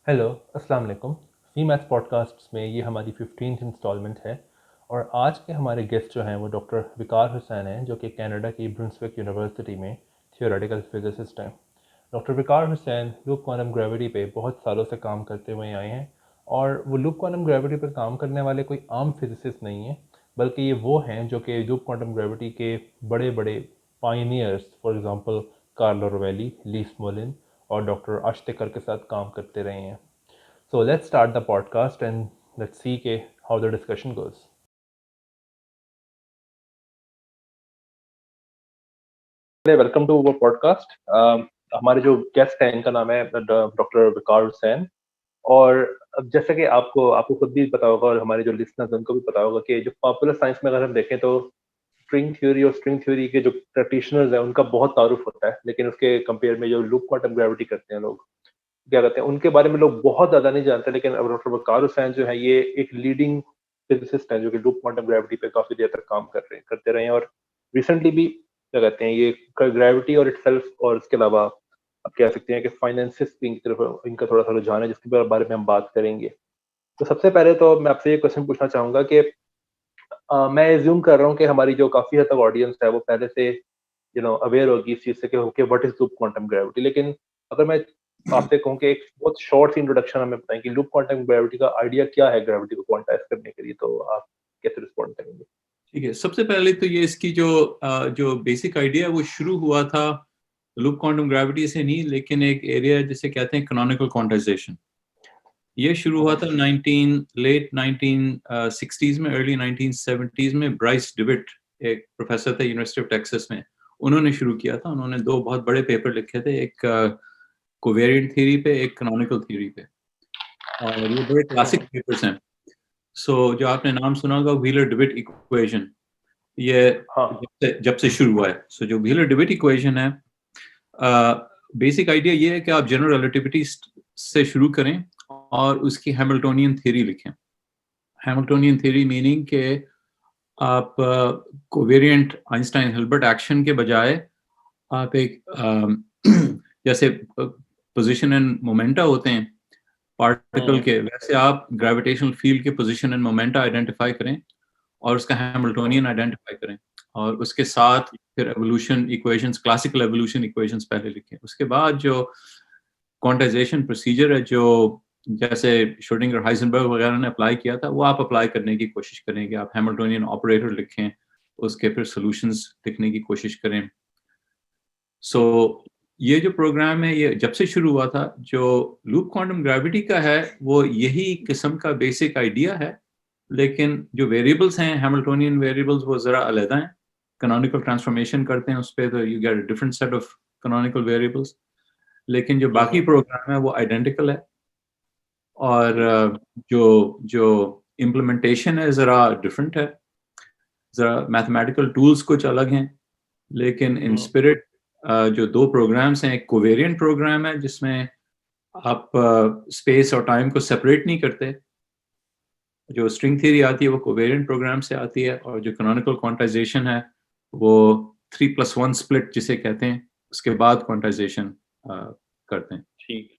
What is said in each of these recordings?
Hello, अस्सलाम वालेकुम। सी maths podcasts में ये हमारी 15th इंस्टॉलमेंट है और आज के हमारे गेस्ट जो हैं वो डॉक्टर विकार हुसैन हैं जो कि कनाडा की ब्रुंसविक यूनिवर्सिटी में थियोरेटिकल फिजिसिस्ट हैं। डॉक्टर विकार हुसैन लूप क्वांटम ग्रेविटी पे बहुत सालों से काम करते हुए आए हैं और वो लूप क्वांटम ग्रेविटी पर काम करने वाले कोई आम फिजिसिस्ट नहीं हैं, बल्कि ये वो हैं जो कि लूप क्वांटम ग्रेविटी के बड़े बड़े पायनियर्स, फॉर एग्जांपल कार्लो रोवेली, ली स्मोलिन और डॉक्टर आश्तेकर के साथ काम करते रहे हैं। So let's start the podcast and let's see how the discussion goes. Welcome to our podcast. हमारे जो गेस्ट हैं इनका नाम है डॉक्टर विकार हुसैन। और अब जैसा कि आपको आपको खुद भी पता होगा और हमारे जो लिसनर्स हैं उनको भी पता होगा कि जो पॉपुलर साइंस में अगर हम देखें तो स्ट्रिंग थ्योरी और स्ट्रिंग थ्योरी के जो प्रैक्टिशनर्स हैं उनका बहुत तारुफ होता है, लेकिन उसके कंपेयर में जो लूप क्वांटम ग्रेविटी करते हैं लोग, क्या कहते हैं, उनके बारे में लोग बहुत ज़्यादा नहीं जानते। लेकिन अब डॉक्टर वकार हुसैन जो है ये एक लीडिंग फिजिसिस्ट हैं जो कि लूप क्वांटम ग्रेविटी पे काफ़ी देर तक काम करते रहे हैं और रिसेंटली भी क्या कहते हैं ये ग्रेविटी और इटसेल्फ और इसके अलावा आप कह सकते हैं कि फाइनेंसिस की तरफ इनका थोड़ा-सा रुझान है जिसके बारे में हम बात करेंगे। तो सबसे पहले तो मैं आपसे ये क्वेश्चन पूछना चाहूँगा कि मैं एज़्यूम कर रहा हूँ कि हमारी जो काफ़ी हद तक ऑडियंस है वो पहले से अवेयर होगी इस चीज़ से कि what is loop quantum gravity. लेकिन अगर मैं आपसे कहूँ कि एक बहुत शॉर्ट सी इंट्रोडक्शन हमें बताएँ कि लूप क्वांटम ग्रेविटी का आइडिया क्या है ग्रेविटी को क्वांटाइज़ करने के लिए, तो आप कैसे रिस्पॉन्ड करेंगे? ठीक है। सबसे पहले तो ये इसकी जो बेसिक आइडिया है वो शुरू हुआ था लूप क्वांटम ग्रेविटी से नहीं, लेकिन एक एरिया जिसे कहते हैं कैनोनिकल क्वांटाइजेशन। ये शुरू हुआ था लेट 1960s में, अर्ली 1970s में। ब्राइस डिविट एक प्रोफेसर थे यूनिवर्सिटी ऑफ टेक्सास में, उन्होंने शुरू किया था। उन्होंने दो बहुत बड़े पेपर लिखे थे, एक कोवेरिएंट थ्योरी पे, एक कैनोनिकल थ्योरी पे, और ये बड़े क्लासिक पेपर्स हैं। जो आपने नाम सुना होगा, व्हीलर डिविट इक्वेशन, ये हाँ। जब से शुरू हुआ है। जो व्हीलर डिविट इक्वेशन है, बेसिक आइडिया ये है कि आप जनरल रिलेटिविटी से शुरू करें और उसकी हैमिल्टोनियन थ्योरी लिखें। हैमिल्टोनियन थ्योरी मीनिंग कि आप कोवेरिएंट आइंस्टाइन हिल्बर्ट एक्शन के बजाय आप एक जैसे पोजीशन एंड मोमेंटा होते हैं पार्टिकल के, वैसे आप ग्रेविटेशनल फील्ड के पोजीशन एंड मोमेंटा आइडेंटिफाई करें और उसका हैमिल्टोनियन आइडेंटिफाई करें, और उसके साथ फिर evolution equations, classical evolution equations पहले लिखें। उसके बाद जो क्वांटाइजेशन प्रोसीजर है, जो जैसे श्रोडिंगर हाइजेनबर्ग वगैरह ने अप्लाई किया था, वो आप अप्लाई करने की कोशिश करें कि आप हैमिल्टोनियन ऑपरेटर लिखें, उसके फिर सॉल्यूशंस लिखने की कोशिश करें। ये जो प्रोग्राम है ये जब से शुरू हुआ था, जो लूप क्वांटम ग्रेविटी का है वो यही किस्म का बेसिक आइडिया है, लेकिन जो वेरिएबल्स हैं हैमिल्टोनियन वेरिएबल्स वो ज़रा अलग हैं। कैनोनिकल ट्रांसफॉर्मेशन करते हैं उस पे तो you get a different set of canonical variables, लेकिन जो बाकी प्रोग्राम है वो आइडेंटिकल है। और जो जो इम्प्लीमेंटेशन है ज़रा डिफरेंट है, ज़रा मैथमेटिकल टूल्स कुछ अलग हैं, लेकिन इन स्पिरिट जो दो प्रोग्राम्स हैं, एक कोवेरिएंट प्रोग्राम है जिसमें आप स्पेस और टाइम को सेपरेट नहीं करते। जो स्ट्रिंग थ्योरी आती है वो कोवेरिएंट प्रोग्राम से आती है, और जो कैनोनिकल क्वांटाइजेशन है वो 3+1 स्प्लिट जिसे कहते हैं, उसके बाद क्वांटाइजेशन करते हैं। ठीक।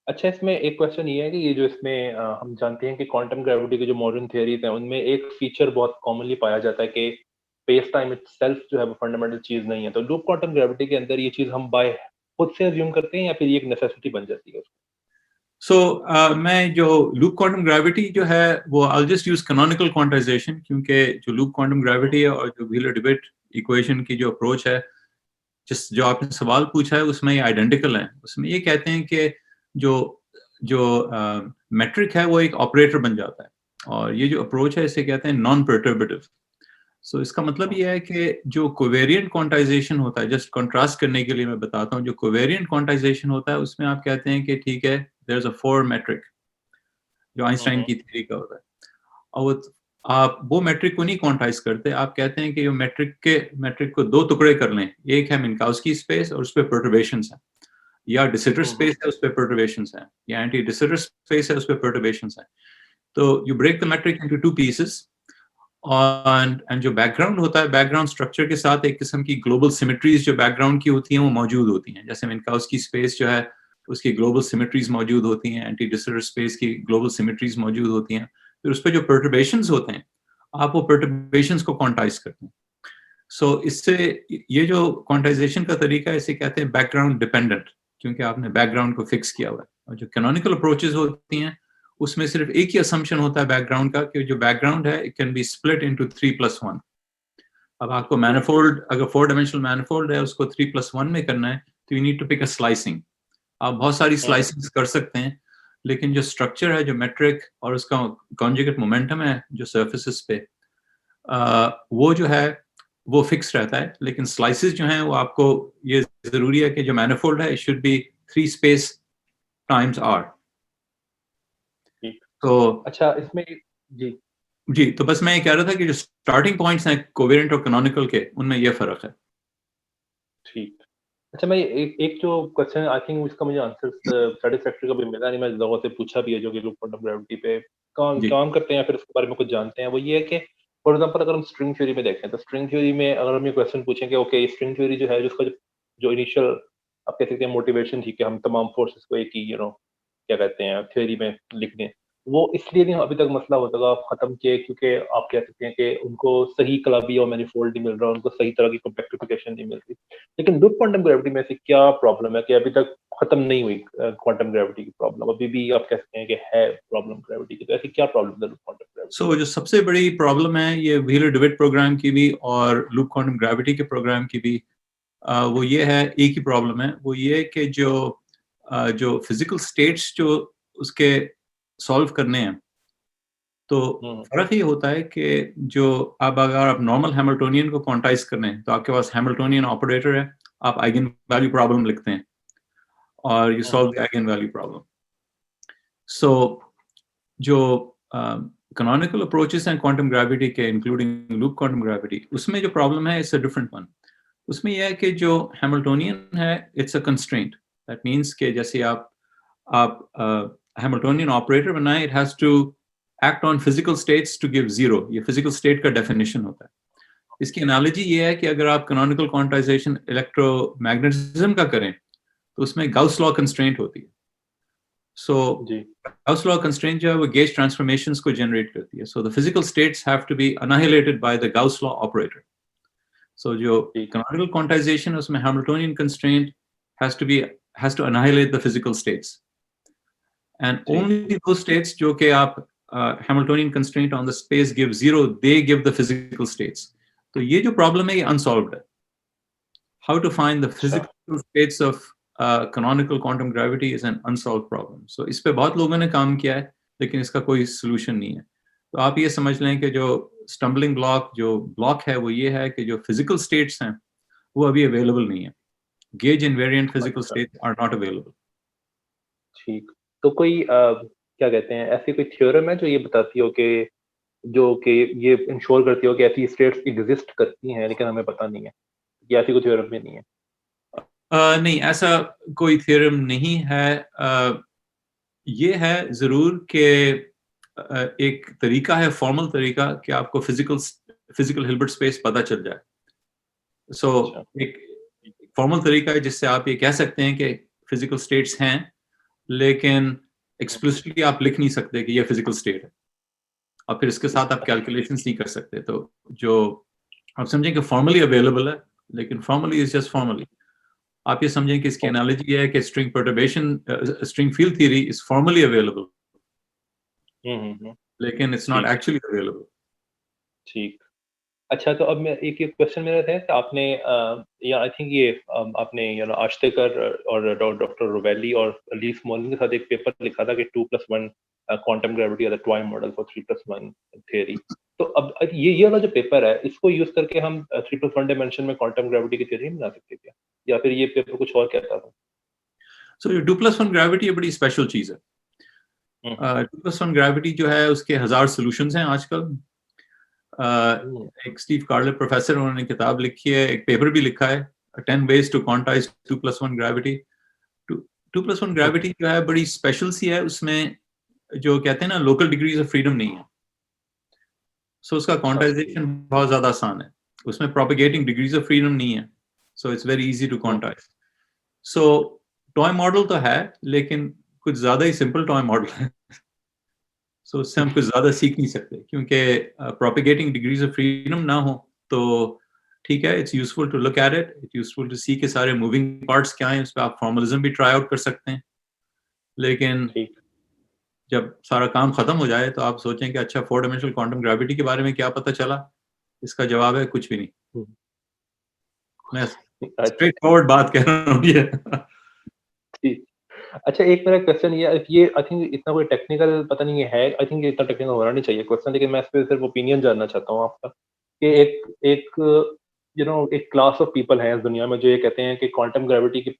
अच्छा, इसमें एक क्वेश्चन ये है कि ये जो इसमें हम जानते हैं कि क्वांटम ग्रेविटी के जो मॉडर्न थियरीज हैं उनमें एक फीचर बहुत कॉमनली पाया जाता है कि स्पेस टाइम इटसेल्फ जो है वो फंडामेंटल चीज़ नहीं है। तो लूप क्वांटम ग्रेविटी के अंदर ये चीज़ हम बाय खुद से अज्यूम करते हैं या फिर ये एक नेसेसिटी बन जाती है? मैं जो लूप क्वांटम ग्रेविटी जो है वो I just use canonical quantization, क्योंकि जो लूप क्वांटम ग्रेविटी है और जो व्हीलर डिबेट इक्वेशन की जो अप्रोच है, जो आपने सवाल पूछा है उसमें ये आइडेंटिकल है। उसमें ये कहते हैं कि जो जो मेट्रिक है वो एक ऑपरेटर बन जाता है, और ये जो अप्रोच है इसे कहते हैं नॉन परटर्बेटिव। इसका मतलब ये है कि जो कोवेरिएंट क्वांटाइजेशन होता है, जस्ट कंट्रास्ट करने के लिए मैं बताता हूँ, जो कोवेरिएंट क्वांटाइजेशन होता है उसमें आप कहते हैं कि ठीक है, there is a four metric जो आइंस्टाइन की थ्योरी का होता है, और आप वो मैट्रिक को नहीं क्वांटाइज करते। आप कहते हैं कि ये मैट्रिक को दो टुकड़े कर लें, एक है मिन्काउस्की स्पेस और उस पर परटर्बेशंस हैं, या डिसिटर स्पेस है उस पर परटर्बेशंस हैं, या एंटी डिसिटर स्पेस है उस पर परटर्बेशंस हैं। तो you break the metric into two pieces, and जो बैकग्राउंड होता है, बैकग्राउंड स्ट्रक्चर के साथ एक किस्म की ग्लोबल सिमेट्रीज जो बैकग्राउंड की होती हैं वो मौजूद होती हैं। जैसे मिन्काउस्की स्पेस जो है उसकी ग्लोबल सिमेट्रीज मौजूद होती हैं, एंटी डिसऑर्डर स्पेस की ग्लोबल सिमेट्रीज मौजूद होती हैं। फिर उस पर जो पर्टर्बेशंस होते हैं, आप वो पर्टर्बेशंस को क्वांटाइज करते हैं। सो इससे ये जो क्वांटाइजेशन का तरीका है, इसे कहते हैं बैकग्राउंड डिपेंडेंट, क्योंकि आपने बैकग्राउंड को फिक्स किया हुआ है। और जो कैनोनिकल अप्रोचेस होती हैं, उसमें सिर्फ एक ही असम्पशन होता है बैकग्राउंड का, कि जो बैकग्राउंड है it can be split into 3+1। अब आपको मैनिफोल्ड, अगर 4 डायमेंशनल मैनिफोल्ड है, उसको 3+1 में करना है, तो you need to pick a slicing. आप बहुत सारी स्लाइसिंग्स कर सकते हैं, लेकिन जो स्ट्रक्चर है, जो मेट्रिक और उसका कॉन्जुगेट मोमेंटम है जो सर्फेसिस पे, वो जो है वो फिक्स रहता है। लेकिन स्लाइसेस जो हैं वो आपको ये जरूरी है कि जो मैनिफोल्ड है, it should be 3 space times r। तो अच्छा, इसमें जी जी, तो बस मैं ये कह रहा था कि जो स्टार्टिंग पॉइंट्स हैं कोवेरिएंट और कैनोनिकल के, उनमें ये फर्क है। ठीक। अच्छा, मैं एक एक जो क्वेश्चन आई थिंक इसका मुझे आंसर सेटिस्फैक्टरी कभी मिला नहीं, मैं लोगों से पूछा भी है जो कि लोग क्वांटम ग्रेविटी पे काम जी काम करते हैं या फिर उसके बारे में कुछ जानते हैं, वो ये है कि फॉर एग्जांपल अगर हम स्ट्रिंग थ्योरी में देखें, तो स्ट्रिंग थ्योरी में अगर हम ये क्वेश्चन पूछें कि ओके, स्ट्रिंग थ्योरी जो है, जिसका जो इनिशियल आप कह सकते हैं मोटिवेशन थी कि हम तमाम फोर्सेस को एक ही क्या कहते हैं थ्योरी में लिख दें, वो इसलिए नहीं अभी तक मसला होता था खत्म किए, क्योंकि आप कह सकते हैं कि उनको सही कलाबी और मैनिफोल्ड नहीं मिल रहा, उनको सही तरह की कॉम्पैक्टिफिकेशन नहीं मिल रही। लेकिन लूप क्वांटम ग्रेविटी में ऐसी क्या प्रॉब्लम है कि अभी तक खत्म नहीं हुई क्वांटम ग्रेविटी की प्रॉब्लम, अभी भी आप कह सकते हैं कि है प्रॉब्लम ग्रेविटी की, तो ऐसी क्या प्रॉब्लम है लूप क्वांटम ग्रेविटी? सो जो सबसे बड़ी प्रॉब्लम है ये व्हीलर डिविट प्रोग्राम की भी और लूप क्वांटम ग्रेविटी के प्रोग्राम की भी, वो ये है, एक ही प्रॉब्लम है, वो ये कि जो फिजिकल स्टेट्स जो उसके सॉल्व करने हैं, तो फर्क ये होता है कि जो अगर आप नॉर्मल हैमिल्टोनियन को क्वांटाइज करने हैं, तो आपके पास हैमिल्टोनियन ऑपरेटर है, आप आइगन वैल्यू प्रॉब्लम लिखते हैं और you solve the eigen value problem. So जो कैनोनिकल अप्रोचेस हैं क्वांटम ग्रेविटी के, इंक्लूडिंग लूप क्वांटम ग्रेविटी, उसमें जो प्रॉब्लम है इट्स अ डिफरेंट वन। उसमें यह है कि जो हैमिल्टोनियन है it's a constraint. That means कि जैसे आप हैमिल्टोनियन ऑपरेटर बनाए, it has to act on physical states to give zero. ये फिजिकल स्टेट का डेफिनेशन होता है। इसकी एनालॉजी ये है कि अगर आप कैनोनिकल क्वांटाइजेशन इलेक्ट्रोमैग्नेटिज्म का करें, तो उसमें गाउस लॉ कंस्ट्रेंट होती है। So G Gauss law constraint जो है वो गेज ट्रांसफॉर्मेशंस को जनरेट करती है। So the physical states have to be annihilated by the Gauss law operator. So जो ठीक canonical quantization है उसमें Hamiltonian constraint has to annihilate the physical states, and ठीक only those states जो कि आप Hamiltonian constraint on the space give zero, they give the physical states. तो ये जो problem है ये unsolved है. How to find the अच्छा physical states of canonical quantum gravity is an unsolved problem. So इस पे बहुत लोगों ने काम किया है, लेकिन इसका कोई solution नहीं है। तो आप ये समझ लें कि जो stumbling block जो block है वो ये है कि जो physical states हैं वो अभी available नहीं है। Gauge invariant physical अच्छा states are not available. ठीक। तो कोई क्या कहते हैं, ऐसी कोई थ्योरम है जो ये बताती हो कि जो कि ये इंश्योर करती हो कि ऐसी स्टेट्स एग्जिस्ट करती हैं, लेकिन हमें पता नहीं है, या ऐसी कोई थ्योरम भी नहीं है? नहीं, ऐसा कोई थ्योरम नहीं है। ये है जरूर कि एक तरीका है, फॉर्मल तरीका, कि आपको फिजिकल हिल्बर्ट स्पेस पता चल जाए। सो अच्छा एक फॉर्मल तरीका है जिससे आप ये कह सकते हैं कि फिजिकल स्टेट्स हैं, लेकिन एक्सप्लिसिटली आप लिख नहीं सकते कि ये फिजिकल स्टेट है, और फिर इसके साथ आप अच्छा कैलकुलेशंस नहीं कर सकते। तो जो आप समझें कि फॉर्मली अवेलेबल है, लेकिन फॉर्मली इज जस्ट फॉर्मली। आप ये समझें कि इसकी ओके एनालॉजी है कि string perturbation, string field theory is formally available, लेकिन इट्स नॉट ठीक एक्चुअली अवेलेबल। ठीक। अच्छा, तो अब मैं एक क्वेश्चन मेरा था कि आपने या आई थिंक ये आपने आश्तेकर और डॉक्टर रोवेली और ली स्मॉलिंग के साथ एक पेपर लिखा था कि 2+1 क्वांटम ग्रेविटी और the twine model for 3+1 theory. तो अब ये वाला जो पेपर है, इसको यूज करके हम 3+1 डायमेंशन में क्वांटम ग्रेविटी की थ्योरी बना सकते हैं क्या, या फिर ये पेपर कुछ और कहता था? सो ये 2+1 ग्रेविटी बड़ी स्पेशल चीज है। हम्म 2+1 ग्रेविटी जो है उसके 1000 सॉल्यूशंस हैं आजकल। हम्म, एक स्टीव कार्लेट प्रोफेसर, उन्होंने किताब लिखी है, एक पेपर भी लिखा है, 10 ways to quantize 2+1 gravity। 2+1 okay gravity जो है बड़ी स्पेशल सी है। उसमें जो कहते हैं ना, लोकल डिग्रीज ऑफ फ्रीडम नहीं है। सो उसका अच्छा क्वांटाइजेशन बहुत ज्यादा आसान है। उसमें प्रोपेगेटिंग डिग्रीज ऑफ फ्रीडम नहीं है, so it's very easy to quantize. So toy model तो है, लेकिन कुछ ज़्यादा ही सिंपल टॉय मॉडल है। सो उससे हम कुछ ज़्यादा सीख नहीं सकते, क्योंकि प्रोपेगेटिंग डिग्रीज ऑफ फ्रीडम ना हो तो ठीक है, it's useful to look at it, it's useful to see के सारे मूविंग पार्ट्स क्या हैं, उस पे आप फॉर्मलिज़्म भी ट्राई आउट कर सकते हैं। लेकिन ठीक। जब सारा काम खत्म हो जाए तो आप सोचें कि अच्छा 4 डायमेंशनल क्वांटम ग्रेविटी के बारे में क्या पता चला? इसका जवाब है कुछ भी नहीं। हुँ। मैं अच्छा, स्ट्रेट फॉरवर्ड बात कह रहा हूँ ये। ठीक। अच्छा, एक मेरा क्वेश्चन ये आई थिंक इतना कोई टेक्निकल पता नहीं है, आई थिंक ये इतना टेक्निकल होना नहीं चाहिए क्वेश्चन, लेकिन मैं इस पे सिर्फ ओपिनियन जानना चाहता हूँ आपका, कि एक एक एक क्लास ऑफ पीपल हैं इस दुनिया में जो ये कहते हैं कि क्वांटम ग्रेविटी की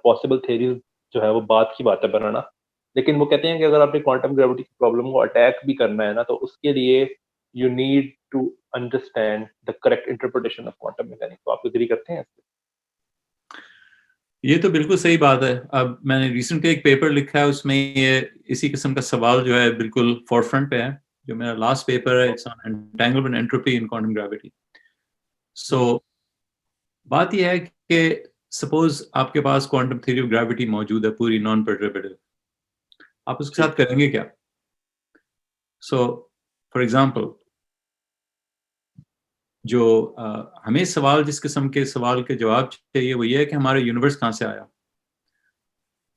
पॉसिबल थ्योरीज जो है वो बात की बात है बनाना। लेकिन वो कहते हैं कि अगर आपने क्वांटम ग्रेविटी की प्रॉब्लम को अटैक भी करना है ना, तो उसके लिए you need to understand the correct interpretation of quantum mechanics. तो आप एग्री करते हैं इससे? ये तो बिल्कुल सही बात है। अब मैंने रिसेंटली एक पेपर लिखा है, उसमें ये इसी किस्म का सवाल जो है बिल्कुल फोरफ्रंट पे है। जो मेरा लास्ट पेपर है, it's on entanglement entropy in quantum gravity. So बात यह है कि सपोज आपके पास क्वांटम थ्योरी ऑफ ग्रेविटी मौजूद है, पूरी नॉन परटर्बेटिव, आप उसके साथ करेंगे क्या? सो फॉर एग्जांपल, जो हमें सवाल, जिस किस्म के सवाल के जवाब चाहिए वो ये है कि हमारा यूनिवर्स कहाँ से आया।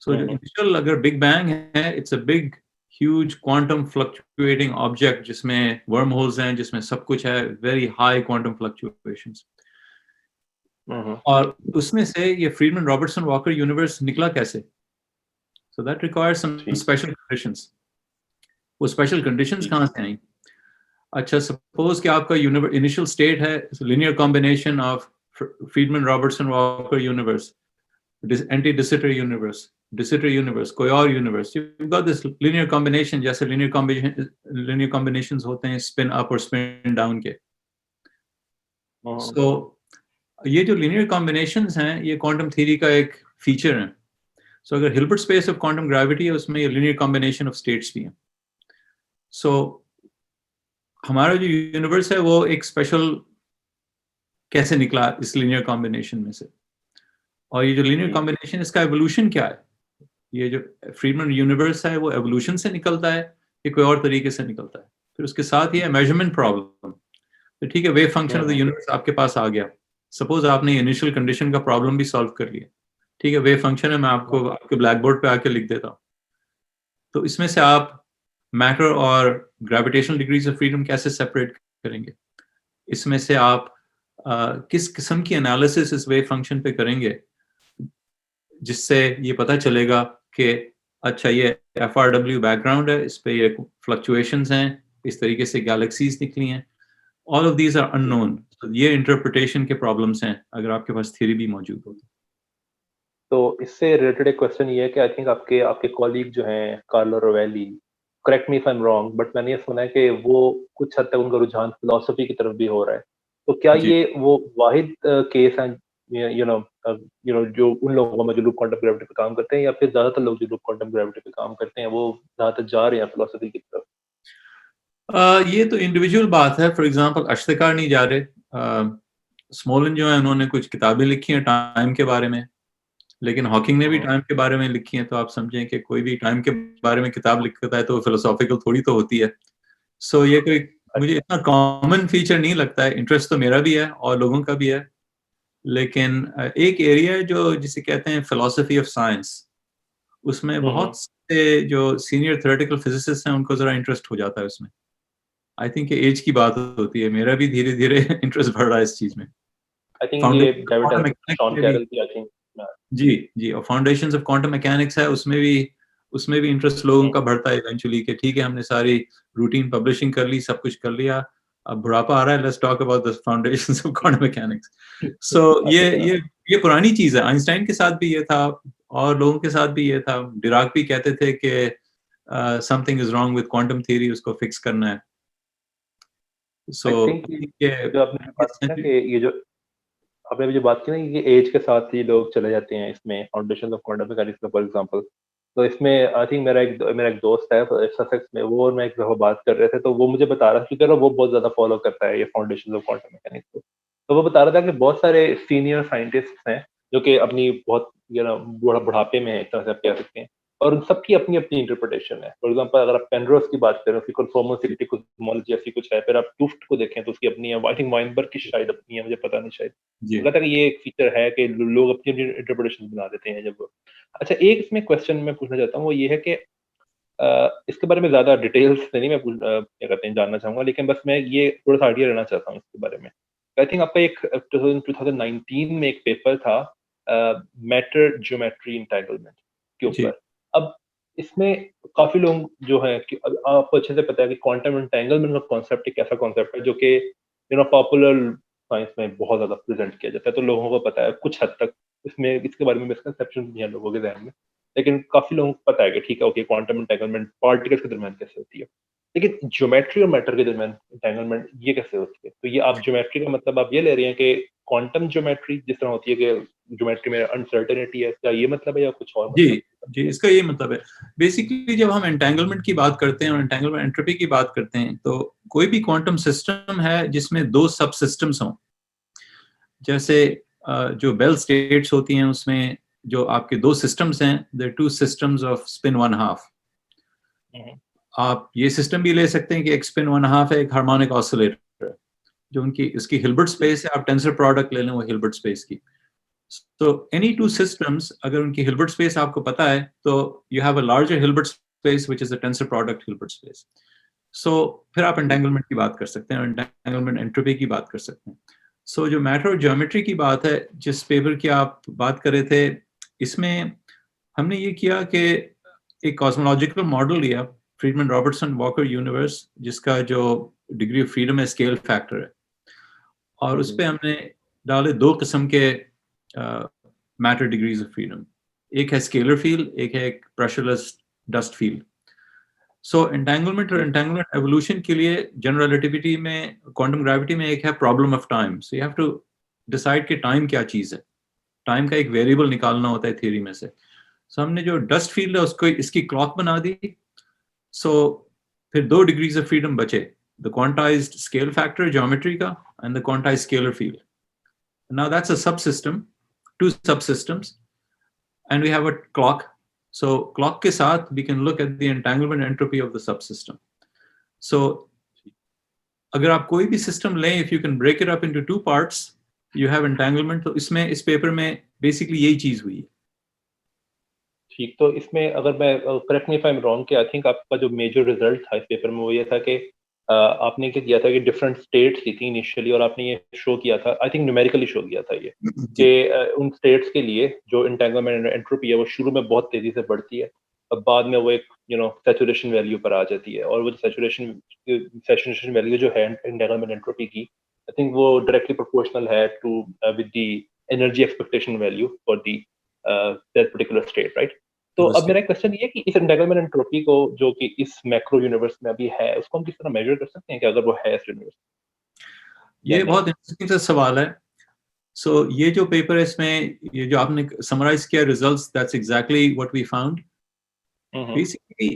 सो जो इनिशियल अगर बिग बैंग है, it's a big huge quantum fluctuating object जिसमें वर्म होल्स हैं, जिसमें सब कुछ है, वेरी हाई क्वांटम फ्लक्चुएशंस। और उसमें से ये फ्रीडमैन रॉबर्टसन वॉकर यूनिवर्स निकला कैसे? So that requires some special conditions. वो स्पेशल कंडीशंस कहाँ से आई? अच्छा, सपोज कि आपका इनिशियल स्टेट है linear combination of Friedmann Robertson Walker universe, anti de Sitter universe, कोई और यूनिवर्स। You've got this linear combination, जैसे linear combinations होते हैं स्पिन अप और स्पिन डाउन के। So ये जो linear combinations हैं, ये क्वांटम थ्योरी का एक फीचर है। So अगर Hilbert space of quantum gravity है, उसमें ये linear combination of states भी है। So हमारा जो यूनिवर्स है वो एक स्पेशल कैसे निकला इस linear combination में से, और ये जो linear combination, इसका एवोल्यूशन क्या है? ये जो फ्रीडमैन यूनिवर्स है वो एवोल्यूशन से निकलता है या कोई और तरीके से निकलता है? फिर उसके साथ ही है मेजरमेंट प्रॉब्लम। तो ठीक है, wave function of the universe आपके पास आ गया। सपोज आपने इनिशियल कंडीशन का प्रॉब्लम भी सॉल्व कर लिया। ठीक है, वेव फंक्शन है, मैं आपको आपके ब्लैक बोर्ड पे आके लिख देता हूँ। तो इसमें से आप मैटर और ग्रेविटेशनल डिग्रीज ऑफ फ्रीडम कैसे सेपरेट करेंगे? इसमें से आप किस किस्म की एनालिसिस इस वेव फंक्शन पे करेंगे जिससे ये पता चलेगा कि अच्छा ये FRW बैकग्राउंड है, इस पे ये फ्लक्चुएशंस हैं, इस तरीके से गैलेक्सीज निकली हैं। All of these are unknown. ये इंटरप्रिटेशन के प्रॉब्लम्स हैं अगर आपके पास थ्योरी भी मौजूद हो। तो इससे रिलेटेड एक क्वेश्चन ये है कि आई थिंक आपके आपके कॉलीग जो हैं कार्लो रोवेली, correct me if I am wrong, but मैंने ये सुना है कि वो कुछ हद तक उनका रुझान फिलॉसफी की तरफ भी हो रहा है। तो क्या जी। ये वो वाहिद केस है जो उन लोगों में जो लूप क्वांटम ग्रेविटी पे काम करते हैं, या फिर ज्यादातर लोग जो लूप क्वांटम ग्रेविटी पे काम करते हैं वो ज्यादातर जा रहे हैं फिलॉसफी की तरफ? ये तो इंडिविजुअल बात है। फॉर एग्जांपल अश्तिकार नहीं जा रहे। स्मोलन जो है उन्होंने कुछ किताबें लिखी हैं टाइम के बारे में, लेकिन हॉकिंग ने भी टाइम के बारे में लिखी है। तो आप समझें कि कोई भी टाइम के बारे में किताब लिखता है तो फिलोसॉफिकल थोड़ी तो होती है। सो ये कोई मुझे इतना कॉमन फीचर नहीं लगता है। इंटरेस्ट तो मेरा भी है और लोगों का भी है, लेकिन एक एरिया है जो जिसे कहते हैं फिलोसफी ऑफ साइंस, उसमें बहुत से जो सीनियर थ्योरेटिकल फिजिसिस्ट हैं उनको जरा इंटरेस्ट हो जाता है उसमें। आई थिंक एज की बात होती है, मेरा भी धीरे धीरे इंटरेस्ट बढ़ रहा है इस चीज में। आई थिंक ये foundation of quantum mechanics Sean में भी, कैरल की आई थिंक। जी जी, और फाउंडेशंस ऑफ क्वांटम मैकेनिक्स है, उसमें भी इंटरेस्ट लोगों का बढ़ता है इवेंचुअली कि ठीक है, हमने सारी रूटीन पब्लिशिंग कर ली, सब कुछ कर लिया, अब बुढ़ापा आ रहा है, let's talk about the foundations of quantum mechanics. So ये पुरानी चीज है। आइंस्टाइन के साथ भी ये था और लोगों के साथ भी ये था। डिराक भी कहते थे कि something is wrong with quantum theory, उसको फिक्स करना है। सो आई थिंक जो आपने बात की ना कि ये जो आपने अभी जो बात की ना, ये एज के साथ ही लोग चले जाते हैं इसमें फाउंडेशन ऑफ क्वांटम मैकेनिक्स में, फॉर एग्जांपल। तो इसमें आई थिंक मेरा एक दोस्त है ससेक्स में, वो और मैं एक दफा बात कर रहे थे, तो वो मुझे बता रहा था, क्योंकि वो बहुत ज्यादा फॉलो करता है ये फाउंडेशन ऑफ क्वांटम मैकेनिक्स को। तो वो बता रहा था कि बहुत सारे सीनियर साइंटिस्ट हैं जो कि अपनी बहुत बुढ़ापे में है, एक तरह से आप कह सकते हैं, और उन सबकी अपनी अपनी इंटरप्रिटेशन है। फॉर एग्जाम्पल अगर आप पेनरोज की बात करें, उसकी कन्फॉर्मेसिटी कॉस्मोलॉजी ऐसी कुछ है, फिर आप टूफ्ट को देखें तो उसकी अपनी है, आई थिंक वाइनबर्ग की शायद अपनी है, मुझे पता नहीं, शायद जी मुझे लगता है कि ये एक फीचर है कि लोग अपनी अपनी इंटरप्रिटेशन बना देते हैं जब। अच्छा, एक इसमें क्वेश्चन मैं पूछना चाहता हूँ, वो ये है कि इसके बारे में ज़्यादा डिटेल्स से नहीं मैं क्या कहते हैं जानना चाहूँगा, लेकिन बस मैं ये थोड़ा-सा आइडिया लेना चाहता हूँ इसके बारे में। आई थिंक आपका एक 2019 में एक पेपर था मैटर ज्योमेट्री एंटांगलमेंट के जी ऊपर। अब इसमें काफ़ी लोग जो हैं कि अब आपको अच्छे से पता है कि क्वांटम एंटांगलमेंट का कॉन्सेप्ट एक ऐसा कॉन्सेप्ट है जो कि पॉपुलर साइंस में बहुत ज़्यादा प्रेज़ेंट किया जाता है, तो लोगों को पता है कुछ हद तक। इसमें इसके बारे में मिसकंसेप्शन भी हैं लोगों के ज़हन में। लेकिन काफ़ी लोगों को पता है कि ठीक है, ओके, क्वांटम एंटेंगलमेंट पार्टिकल्स के दरमियान कैसे होती है। लेकिन ज्योमेट्री और मैटर के दरमियान एंटेंगलमेंट ये कैसे होती है? तो ये आप ज्योमेट्री का मतलब आप ये ले रहे हैं कि क्वांटम ज्योमेट्री जिस तरह होती है कि ज्योमेट्री में अनसर्टेनिटी है, क्या ये मतलब है या कुछ और जी मतलब? जी, इसका ये मतलब है। बेसिकली जब हम एंटेंगलमेंट की बात करते हैं और एंटेंगलमेंट एंट्रोपी की बात करते हैं, तो कोई भी क्वांटम सिस्टम है जिसमें दो सब सिस्टम्स हों, जैसे जो बेल स्टेट्स होती हैं, उसमें जो आपके दो सिस्टम्स हैं, there two systems of spin one half. हुँ, आप ये सिस्टम भी ले सकते हैं कि एक स्पिन वन हाफ है, एक हार्मोनिक ऑसिलेटर है, जो उनकी इसकी हिल्बर्ट स्पेस है। आप टेंसर प्रोडक्ट ले लें वो हिल्बर्ट स्पेस की। तो एनी टू सिस्टम्स, अगर उनकी हिल्बर्ट स्पेस आपको पता है, तो you have a larger Hilbert space which is a tensor product Hilbert space. So फिर आप एंटेंगलमेंट की बात कर सकते हैं और एंटेंगलमेंट एंट्रोपी की बात कर सकते हैं। सो जो मैटर और ज्योमेट्री की बात है, जिस पेपर की आप बात कर रहे थे, इसमें हमने ये किया कि एक कॉस्मोलॉजिकल मॉडल लिया, फ्रीडमैन रॉबर्टसन वॉकर यूनिवर्स, जिसका जो डिग्री ऑफ फ्रीडम है स्केल फैक्टर है, और उस हुँ, पे हमने डाले दो किस्म के मैटर डिग्रीज ऑफ फ्रीडम। एक है स्केलर फील्ड, एक है एक pressureless dust field. So entanglement और हुँ, एंटेंगलमेंट एवोल्यूशन के लिए जनरल रिलेटिविटी में, क्वांटम ग्रेविटी में एक है problem of time. So you have to decide कि टाइम क्या चीज़ है। टाइम का एक वेरिएबल निकालना होता है थ्योरी में से। सो हमने जो डस्ट फील्ड है उसको इसकी क्लॉक बना दी। सो फिर दो डिग्रीज ऑफ फ्रीडम बचे, the quantized scale factor geometry का and the quantized scalar field. Now that's a subsystem, two subsystems, and we have a clock. So clock के साथ we can look at the entanglement entropy of the subsystem. So अगर आप कोई भी system लें, if you can break it up into two parts, you have entanglement. तो इसमें इस पेपर में बेसिकली यही चीज हुई है। ठीक। तो इसमें अगर मैं correct me if I am wrong, कि आई थिंक आपका जो मेजर रिज़ल्ट था इस पेपर में वो ये था कि आपने क्या किया था कि डिफरेंट स्टेट्स ली थी इनिशियली, और आपने ये शो किया था, आई थिंक न्यूमेरिकली शो किया था ये, जी कि उन स्टेट्स के लिए जो एंटेंगलमेंट एंट्रोपी है वो शुरू में बहुत तेज़ी से बढ़ती है, और बाद में वो एक सैचुरेशन वैल्यू पर आ जाती है, और वो जो सैचुरेशन वैल्यू जो है एंटेंगलमेंट एंट्रोपी की, आई थिंक वो डायरेक्टली प्रोपोर्शनल है to with the energy expectation value for the that particular state, right? तो अब मेरा क्वेश्चन ये है कि इस एंटेंगलमेंट एंट्रोपी को, जो कि इस मैक्रो यूनिवर्स में अभी है, उसको हम किस तरह मेजर कर सकते हैं कि अगर वो है इस यूनिवर्स या ये नहीं? बहुत इंटरेस्टिंग सा सवाल है। सो ये जो पेपर है, इसमें ये जो आपने समराइज किया results, that's exactly what we found. Hmm, hmm. Basically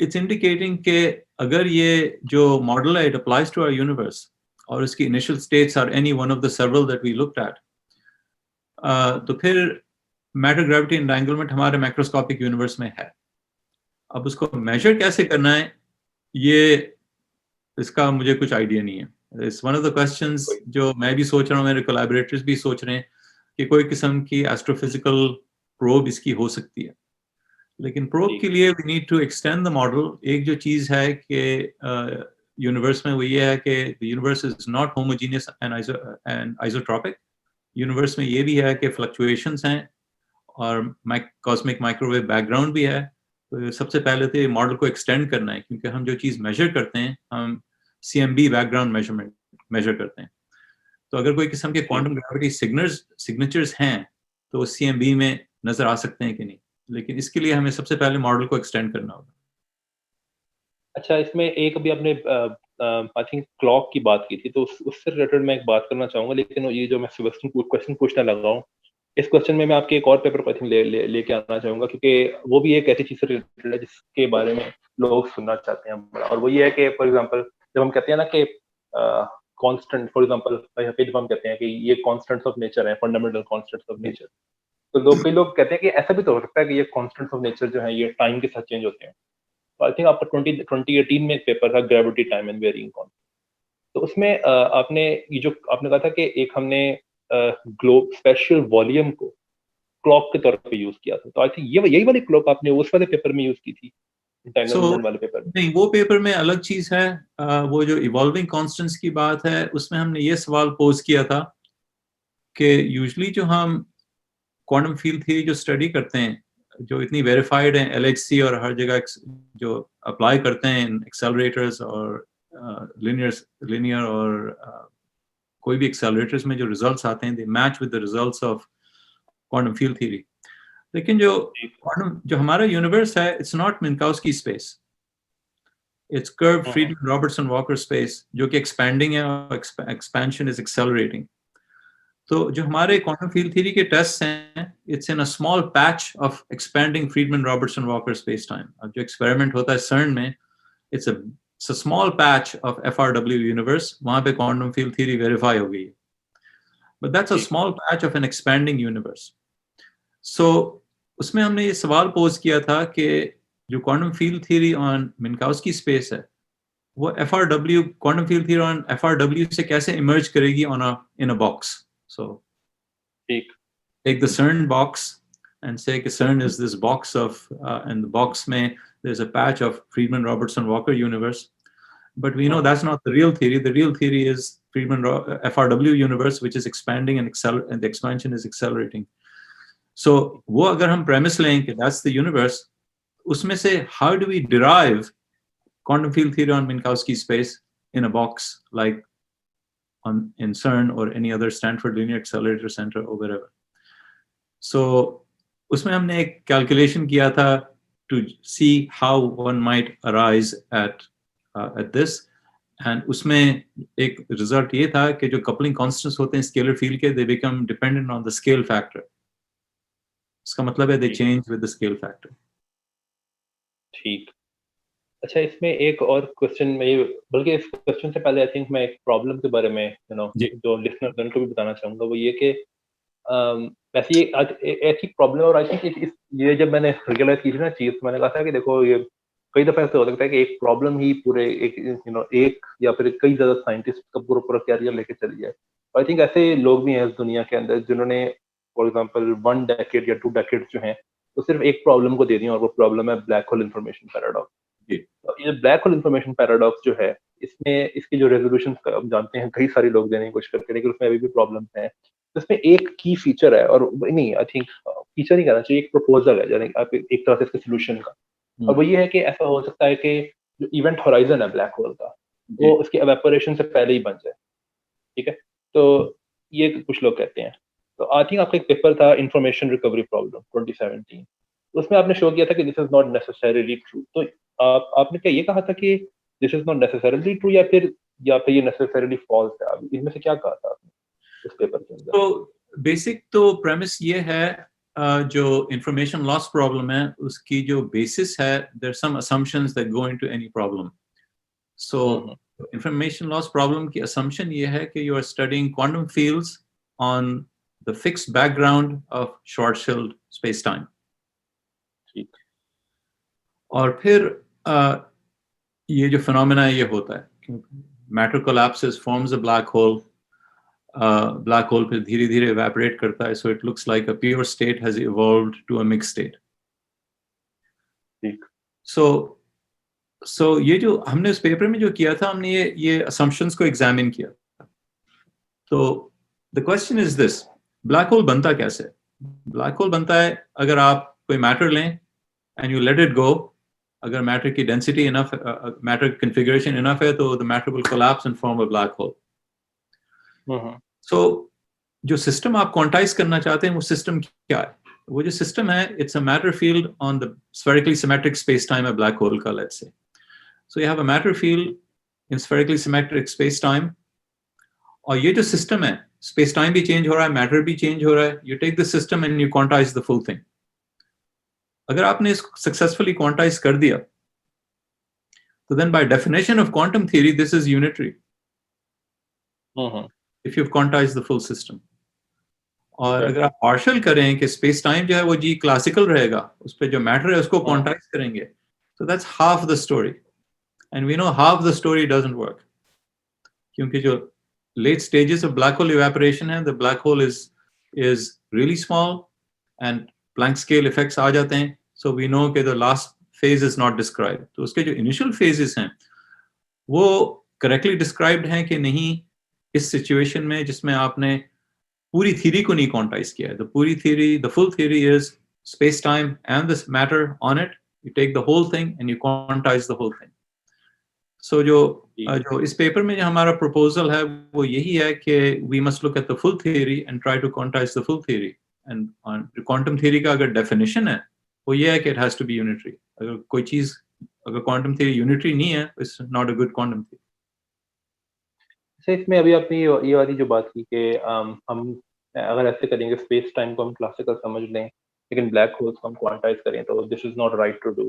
it's indicating कि अगर ये जो मॉडल है, it applies to our universe, और इसकी initial states are any one of the several that we looked at, तो फिर मैटर ग्रेविटी एंटेंगलमेंट हमारे माइक्रोस्कोपिक यूनिवर्स में है। अब उसको मेजर कैसे करना है, ये इसका मुझे कुछ आइडिया नहीं है। It's one of the questions कोई जो मैं भी सोच रहा हूँ, मेरे कोलैबोरेटर्स भी सोच रहे हैं कि कोई किस्म की एस्ट्रोफिजिकल प्रोब इसकी हो सकती है। लेकिन प्रोब ठीक। के लिए we need to extend the model. एक जो चीज़ है कि यूनिवर्स में वो ये है कि the universe is not homogeneous and isotropic. Universe में ये भी है कि फ्लक्चुएशंस हैं और कॉस्मिक माइक्रोवेव बैकग्राउंड भी है। तो सबसे पहले तो ये मॉडल को एक्सटेंड करना है, क्योंकि हम जो चीज़ मेजर करते हैं, हम CMB बैकग्राउंड मेजरमेंट मेजर करते हैं। तो अगर कोई किस्म के ठीक। क्वांटम ग्रेविटी सिग्नेचर्स हैं, तो वो CMB में नजर आ सकते हैं कि नहीं। लेकिन इसके लिए हमें सबसे पहले मॉडल को एक्सटेंड करना होगा। अच्छा, इसमें एक अभी आपने आई थिंक क्लॉक की बात की थी, तो उससे रिलेटेड मैं एक बात करना चाहूँगा, लेकिन ये जो मैं क्वेश्चन पूछने लगा हूँ, इस क्वेश्चन में मैं आपके एक और पेपर को आई थिंक लेके आना चाहूँगा, क्योंकि वो भी एक ऐसी चीज़ से रिलेटेड है जिसके बारे में लोग सुनना चाहते हैं बड़ा, और वो ये है कि फॉर एग्ज़ाम्पल जब हम कहते हैं ना कि कांस्टेंट, फॉर एग्जांपल कहीं जब हम कहते हैं कि ये कांस्टेंट्स ऑफ नेचर है, फंडामेंटल कांस्टेंट्स ऑफ नेचर, तो कई लोग कहते हैं कि ऐसा भी तो हो सकता है कि ये कांस्टेंट्स ऑफ नेचर जो है ये टाइम के साथ चेंज होते हैं। तो आई थिंक आपका 2018 में एक पेपर था, gravity, time and varying constant. तो उसमें आपने ये जो आपने कहा था कि एक हमने ग्लोब स्पेशल वॉल्यूम को क्लॉक के तौर पे यूज किया था, तो आई थिंक ये यही वाली क्लॉक आपने उस वाले पेपर में यूज की थी, एंटेंगलमेंट वाले पेपर में। नहीं, वो पेपर में अलग चीज है। वो जो इवॉल्विंग कांस्टेंट्स की बात है, उसमें हमने ये सवाल पोज किया था कि यूजुअली जो हम क्वांटम फील्ड थ्योरी जो स्टडी करते हैं, जो इतनी वेरीफाइड है LHC और हर जगह जो अप्लाई करते हैं एक्सेलरेटर्स और लिनियर और कोई भी एक्सेलरेटर्स में जो रिजल्ट्स आते हैं, they match with the results of quantum field theory. लेकिन जो क्वांटम जो हमारा यूनिवर्स है, it's not Minkowski space, it's curve Friedmann Robertson Walker space, जो कि एक्सपैंडिंग है और एक्सपेंशन इज एक्सेलरेटिंग। तो जो हमारे क्वांटम फील्ड थ्योरी के टेस्ट हैं, it's in a small patch of expanding Friedmann Robertson Walker space time. अब जो एक्सपेरिमेंट होता है CERN में, it's a small patch of FRW universe, वहां पे क्वांटम फील्ड थ्योरी वेरीफाई हो गई है, but that's a small patch of an expanding universe. So उसमें हमने ये सवाल पोज किया था कि जो quantum field theory on Minkowski space है, वो FRW quantum field theory on FRW से कैसे इमर्ज करेगी in a box. So take the CERN box and say कि CERN is this box of and the box में there's a patch of Friedman Robertson Walker universe, but we know that's not the real theory. The real theory is Friedman FRW universe, which is expanding and the expansion is accelerating. So वो अगर हम premise लें कि that's the universe, उसमें से how do we derive quantum field theory on Minkowski space in a box like in CERN or any other Stanford Linear Accelerator Center or wherever. So उसमें हमने एक calculation किया था to see how one might arise at this, and उसमें एक result ये था कि जो coupling constants होते हैं scalar field के, they become dependent on the scale factor. इसका मतलब है they change with the scale factor. ठीक। अच्छा, इसमें एक और क्वेश्चन में, बल्कि इस क्वेश्चन से पहले आई थिंक मैं एक प्रॉब्लम के बारे में जो लिसनर को भी बताना चाहूंगा, वो ये कि वैसे ये ऐसी प्रॉब्लम, और आई थिंक ये जब मैंने रियलाइज की थी ना चीज, तो मैंने कहा था कि देखो ये कई दफा ऐसा हो सकता है कि एक प्रॉब्लम ही पूरे एक या फिर कई ज्यादा साइंटिस्ट का पूरा पूरा कैरियर लेके चली जाए। आई थिंक ऐसे लोग भी हैं इस दुनिया के अंदर जिन्होंने फॉर एग्जाम्पल 1 डेकेड या 2 डेकेड जो हैं, तो सिर्फ एक प्रॉब्लम को दे दी, और वो प्रॉब्लम है ब्लैक होल इन्फॉर्मेशन पैराडॉक्स। ये ब्लैक होल इन्फॉर्मेशन पैराडॉक्स जो है, इसमें इसकी जो रेजोल्यूशन हम जानते हैं, कई सारे लोग देने की कोशिश करते हैं, लेकिन उसमें अभी भी प्रॉब्लम है। इसमें एक की फीचर है, और नहीं आई थिंक फीचर नहीं कहना चाहिए, एक प्रपोजल है, यानी आप एक तरह से इसके सोल्यूशन का, और वो ये है कि ऐसा हो सकता है कि जो इवेंट होराइजन है ब्लैक होल का, वो उसके एवेपोरेशन से पहले ही बन जाए। ठीक है, तो ये कुछ लोग कहते हैं। तो आई थिंक आपका एक पेपर था, इंफॉर्मेशन रिकवरी प्रॉब्लम 2017, उसमें आपने शो किया था कि this is not necessarily true. तो आपने क्या ये कहा था कि this is not necessarily true, या फिर ये नेसेसरीली फॉल्स है? आप इनमें से क्या कहा था आपने उस पेपर के अंदर? तो बेसिक तो प्रेमिस ये है, जो इंफॉर्मेशन लॉस प्रॉब्लम है, उसकी जो बेसिस है, there some assumptions that go into any problem. So information loss problem की असम्पशन ये है कि you are studying quantum fields on the fixed background of शॉर्ट-शेल्ड स्पेस टाइम। और फिर ये जो फिनोमेना है ये होता है, matter collapses, forms a black hole, black hole फिर धीरे धीरे evaporate करता है, so it looks like a pure state has evolved to a mixed state. So ये जो हमने उस पेपर में जो किया था, हमने ये assumptions को examine किया। तो the question is this, black hole बनता कैसे? Black hole बनता है अगर आप कोई matter लें and you let it go, अगर matter की density enough, matter configuration enough है, तो the matter will collapse and form a black hole. So जो सिस्टम आप क्वांटाइज करना चाहते हैं, वो सिस्टम क्या है? वो जो सिस्टम है, it's a matter field on the spherically symmetric space time है ब्लैक होल का, let's say. So you have a matter field in spherically symmetric space time, और ये जो सिस्टम है, स्पेस टाइम भी चेंज हो रहा है, मैटर भी चेंज हो रहा है। You take the system and you quantize the full thing. अगर आपने इसको सक्सेसफुली क्वांटाइज कर दिया, तो then by definition of quantum theory this is unitary. if you've quantized the full system. और Right. अगर आप पार्शियल करें कि स्पेस टाइम जो है वो जी क्लासिकल रहेगा, उस पे जो मैटर है उसको क्वांटाइज करेंगे, so that's half the story, and we know half the story doesn't work, क्योंकि जो late stages of black hole evaporation है, the black hole is really small and Planck scale effects आ जाते हैं, so we know कि the last phase is not described. तो उसके जो initial phases हैं वो correctly described हैं कि नहीं इस situation में जिसमें आपने पूरी theory को नहीं quantize किया है. The full theory is space time and this matter on it. You take the whole thing and you quantize the whole thing. So जो इस पेपर में जो हमारा proposal है वो यही है कि we must look at the full theory and try to quantize the full theory. And quantum theory का अगर definition है वो ये है कि it has to be unitary. अगर कोई चीज अगर quantum theory unitary नहीं है, it's not a good quantum theory. अच्छा, इसमें अभी आपने ये वाली जो बात की कि हम अगर ऐसे करेंगे स्पेस टाइम को हम क्लासिकल समझ लें लेकिन ब्लैक होल्स को हम क्वांटाइज करें तो this is not right to do.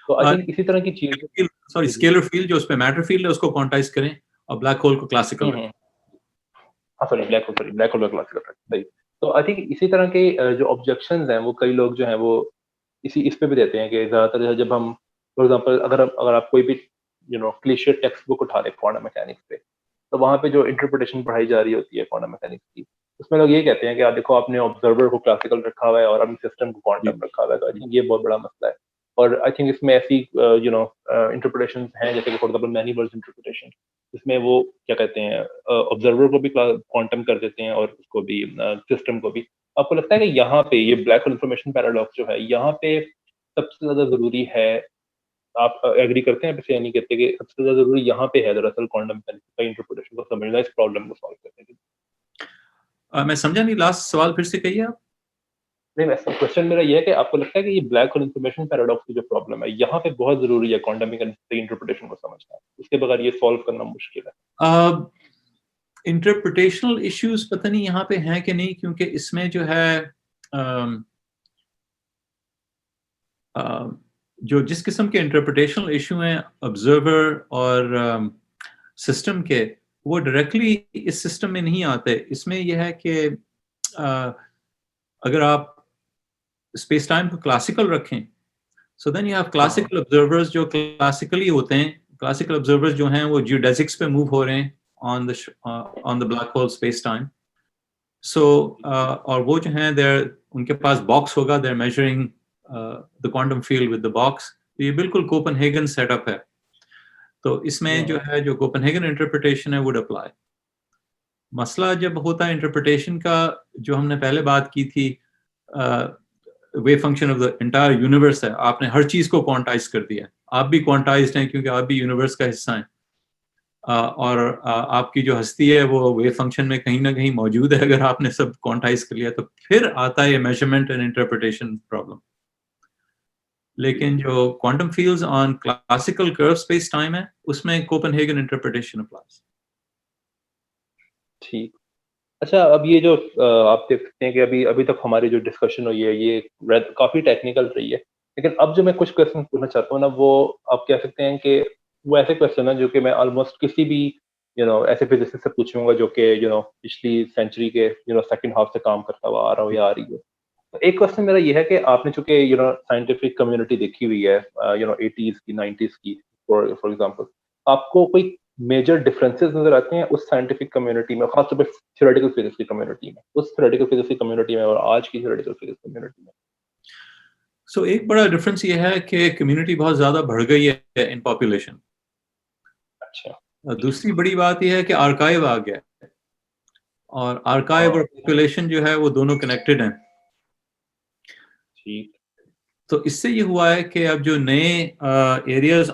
तो आई थिंक इसी तरह की चीज स्केलर फील्ड जो उसपे मैटर फील्ड है उसको क्वांटाइज करें और ब्लैक होल को क्लासिकल रखें. हाँ सॉरी ब्लैक होल क्लासिकल सही. तो आई थिंक इसी तरह के जो ऑब्जेक्शंस हैं वो कई लोग जो हैं वो इस पे भी देते हैं कि ज्यादातर जब हम फॉर एग्जांपल अगर आप कोई भी क्लिशियर टेक्स्ट बुक उठा लें क्वांटम मैकेनिक्स पे, तो वहाँ पे जो इंटरप्रिटेशन पढ़ाई जा रही होती है क्वांटम मैकेनिक्स की, उसमें लोग ये कहते हैं कि आप देखो आपने ऑब्जर्वर को क्लासिकल रखा हुआ है और अपने सिस्टम को क्वांटम रखा हुआ है. तो आई थिंक ये बहुत बड़ा मसला है. और आई थिंक इसमें ऐसी इंटरप्रिटेशन हैं जैसे कि for example many world interpretation, इसमें वो क्या कहते हैं ऑब्जर्वर को भी क्वांटम कर देते हैं और उसको भी सिस्टम को भी. आपको लगता है कि यहाँ पे ये ब्लैक होल इंफॉर्मेशन पैराडॉक्स जो है यहाँ पे सबसे ज्यादा जरूरी है, आप एग्री करते हैं या नहीं कहते कि सबसे ज्यादा जरूरी यहाँ पे है दरअसल क्वांटम मैकेनिक्स का इंटरप्रिटेशन को समझना इस प्रॉब्लम को सॉल्व करने के लिए? मैं समझा नहीं, लास्ट सवाल फिर से कहिए आप. नहीं, वैसे क्वेश्चन मेरा ये है कि आपको लगता है कि ये ब्लैक होल इंफॉर्मेशन पैराडॉक्स की जो प्रॉब्लम है यहाँ पे बहुत जरूरी है क्वांटम मैकेनिक्स के इंटरप्रिटेशन को समझना, उसके बगैर ये सॉल्व करना मुश्किल है. इंटरप्रिटेशनल इश्यूज पता नहीं यहाँ पे हैं कि नहीं, क्योंकि इसमें जो है जो जिस किस्म के इंटरप्रिटेशनल इशू हैं ऑब्जर्वर और सिस्टम के, वो डायरेक्टली इस सिस्टम में नहीं आते. इसमें यह है कि अगर आप स्पेस टाइम को क्लासिकल रखें, so then you have classical observers जो क्लासिकली होते हैं. क्लासिकल ऑब्जर्वर्स जो हैं वो जियोडेसिक्स पे मूव हो रहे हैं on the black hole space time. So और वो जो हैं उनके पास बॉक्स होगा, they are measuring the quantum field with the box. ये बिल्कुल कोपेनहेगन सेटअप है. तो इसमें जो है जो कोपेनहेगन इंटरप्रिटेशन है वुड अप्लाई. मसला जब होता है इंटरप्रिटेशन का, जो हमने पहले बात की थी, wave function of the entire universe है, आपने हर चीज को क्वांटाइज कर दिया. आप भी क्वांटाइज्ड हैं क्योंकि आप भी यूनिवर्स का हिस्सा हैं, और आपकी जो हस्ती है वो वेव फंक्शन में कहीं ना कहीं मौजूद है. अगर आपने सब क्वांटाइज कर लिया तो फिर आता है ये मेजरमेंट एंड इंटरप्रिटेशन प्रॉब्लम. लेकिन जो quantum fields on classical curve space time है उसमें कोपेनहेगन इंटरप्रिटेशन अप्लाइज. ठीक. अच्छा, अब ये जो आप देख सकते हैं कि अभी तक हमारी जो डिस्कशन हुई है ये काफी टेक्निकल रही है, लेकिन अब जो मैं कुछ क्वेश्चन पूछना चाहता हूँ ना, वो आप कह सकते हैं कि वो ऐसे क्वेश्चन है जो कि मैं ऑलमोस्ट किसी भी ऐसे फिजिसिस्ट से पूछूंगा जो कि पिछली सेंचुरी के सेकंड हाफ से काम करता हुआ आ रहा हो या आ रही हो. तो एक क्वेश्चन मेरा ये है कि आपने चूंकि साइंटिफिक कम्युनिटी देखी हुई है 80s की 90s की फॉर एग्जांपल, आपको कोई मेजर डिफरेंसेस नजर आते हैं उस साइंटिफिक कम्युनिटी में, खासतौर पर थ्योरेटिकल फिजिक्स की कम्युनिटी में, उस थ्योरेटिकल फिजिक्स की कम्युनिटी में और आज की थ्योरेटिकल फिजिक्स कम्युनिटी में? सो एक बड़ा डिफरेंस ये है कि कम्युनिटी बहुत ज्यादा बढ़ गई है इन पॉपुलेशन. अच्छा. दूसरी बड़ी बात यह है कि आर्काइव आ गया है, और आर्काइव और पॉपुलेशन जो है वो दोनों कनेक्टेड हैं. ठीक. तो इससे ये हुआ है कि अब जो नए एरियाज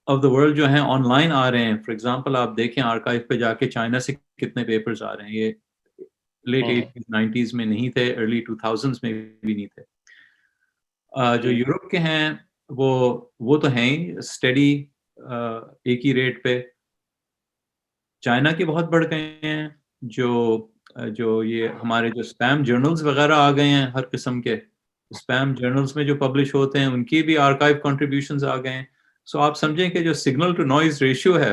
ऑफ द वर्ल्ड जो हैं ऑनलाइन आ रहे हैं. फॉर एग्जांपल आप देखें आर्काइव पे जाके चाइना से कितने पेपर्स आ रहे हैं. ये लेट 80s 90s में नहीं थे, अर्ली 2000s में भी नहीं थे. जो यूरोप के हैं वो तो हैं ही स्टडी एक ही रेट पे. चाइना के बहुत बढ़ गए हैं. जो ये हमारे जो स्पैम जर्नल्स वगैरह आ गए हैं, हर किस्म के स्पैम जर्नल्स में जो पब्लिश होते हैं उनकी भी आर्काइव कंट्रीब्यूशंस आ गए हैं. सो आप समझें कि जो सिग्नल टू नॉइज रेशियो है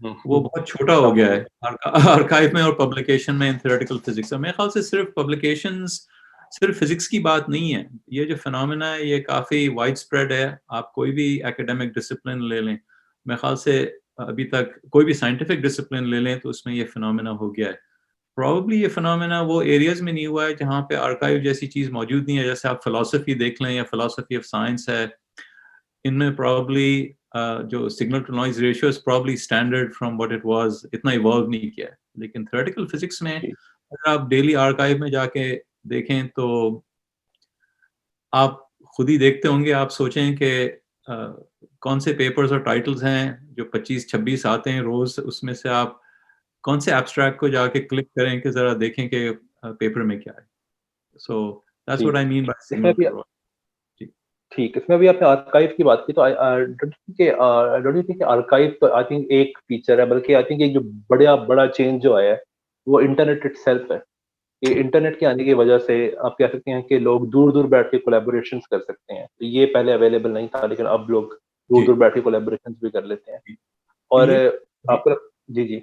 वो बहुत छोटा हो गया है आर्काइव में और पब्लिकेशन में इन थ्योरेटिकल फिजिक्स में। मेरे ख्याल से सिर्फ पब्लिकेशंस सिर्फ फिजिक्स की बात नहीं है। ये जो फिनोमेना है ये काफ़ी वाइड स्प्रेड है। आप कोई भी एकेडमिक डिसिप्लिन ले लें, मेरे ख्याल से अभी तक कोई भी साइंटिफिक डिसिप्लिन ले लें तो उसमें ये फिनोमेना हो गया है। प्रॉब्ली ये फिनोमेना वो एरियाज में नहीं हुआ है जहाँ पे आर्काइव जैसी चीज़ मौजूद नहीं है। जैसे आप फिलॉसफी देख लें या फिलॉसफी ऑफ साइंस है, इनमें प्रॉब्ली जो signal to noise ratio is probably standard from what it was, इतना इवॉल्व नहीं किया है। लेकिन थ्योरेटिकल फिजिक्स में जी, अगर आप डेली आर्काइव में जाके देखें तो आप खुद ही देखते होंगे, आप सोचें कि कौन से पेपर्स और टाइटल्स हैं जो 25-26 आते हैं रोज, उसमें से आप कौन से एब्स्ट्रैक्ट को जाके क्लिक करें कि जरा देखें कि पेपर में क्या है। सो दैट्स जी। व्हाट आई मीन बाय इसमें सिग्नल भी टू। जी ठीक, इसमें भी आपने आर्काइव की बात की, तो डोंट यू थिंक आर्काइव तो आई थिंक एक फीचर है, बल्कि आई थिंक एक जो बड़ा चेंज जो आया है, वो इंटरनेट इटसेल्फ है। ये इंटरनेट के आने की वजह से आप कह सकते हैं कि लोग दूर-दूर बैठ के कोलैबोरेशंस कर सकते हैं। तो ये पहले अवेलेबल नहीं था, लेकिन अब लोग जी दूर-दूर बैठ के कोलैबोरेशंस भी कर लेते हैं। जी। और ये आपको लग जी, जी।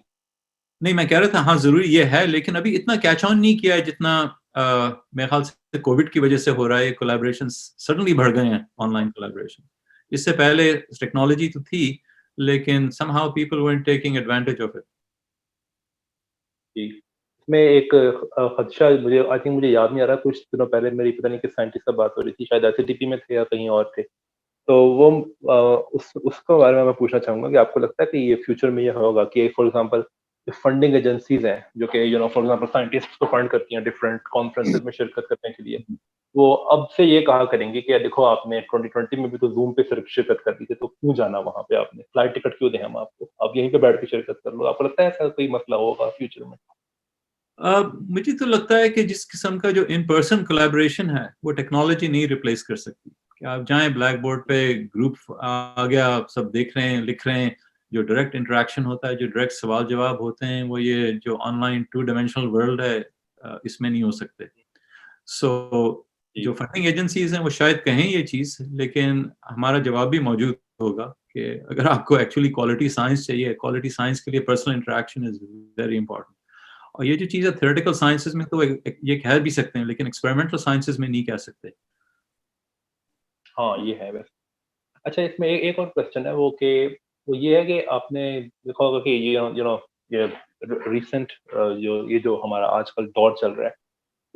नहीं, मैं कह रहा था हाँ, ज़रूरी ये है, लेकिन अभी इतना कैच ऑन नहीं किया है जितना मेरे ख़्याल से कोविड की वज़ह से हो रहा है। कोलैबोरेशंस सडनली बढ़ गए हैं, ऑनलाइन कोलैबोरेशन। इससे पहले टेक्नोलॉजी तो थी, लेकिन somehow people went taking advantage of it. जी। इसमें एक खदशा मुझे याद नहीं आ रहा, कुछ दिनों पहले मेरी पता नहीं किस साइंटिस्ट से बात हो रही थी, शायद एसएटीपी में थे या कहीं और थे। तो वो उसके बारे में मैं पूछना चाहूँगा कि आपको लगता है कि ये फ्यूचर में ये होगा कि फॉर एग्ज़ाम्पल जो फंडिंग एजेंसीज़ हैं, जो कि फॉर एग्ज़ाम्पल साइंटिस्ट्स को फंड करती हैं डिफरेंट कॉन्फ्रेंसेस में शिरकत करने के लिए, वो अब से ये कहा करेंगी कि देखो आपने 2020 में भी तो ज़ूम पे सिर्फ शिरकत कर दी थी, तो क्यों जाना वहाँ पे आपने? फ्लाइट टिकट क्यों दें हम आपको? आप यहीं पे बैठ के शिरकत कर लो। आपको लगता है ऐसा कोई मसला होगा फ्यूचर में? मुझे तो लगता है कि जिस किस्म का जो इन पर्सन कोलैबोरेशन है, वो टेक्नोलॉजी नहीं रिप्लेस कर सकती। कि आप जाएँ ब्लैक बोर्ड पे, ग्रुप आ गया, आप सब देख रहे हैं, लिख रहे हैं, जो डायरेक्ट इंटरैक्शन होता है, जो डायरेक्ट सवाल-जवाब होते हैं, वो ये जो ऑनलाइन टू डायमेंशनल वर्ल्ड है इसमें नहीं हो सकते। सो जी। जो फंडिंग एजेंसीज़ हैं, वो शायद कहें ये चीज़, लेकिन हमारा जवाब भी मौजूद होगा कि अगर आपको एक्चुअली क्वालिटी साइंस चाहिए, क्वालिटी साइंस के लिए personal interaction is very important. और ये जो चीज़ है थ्योरेटिकल साइंसेज़ में तो ये कह भी सकते हैं, लेकिन एक्सपेरिमेंटल साइंसेज़ में नहीं कह सकते। हाँ, ये है वैसे। अच्छा, इसमें एक और क्वेश्चन है, वो ये है कि आपने देखा होगा कि ये ये रिसेंट जो ये हमारा आजकल दौर चल रहा है,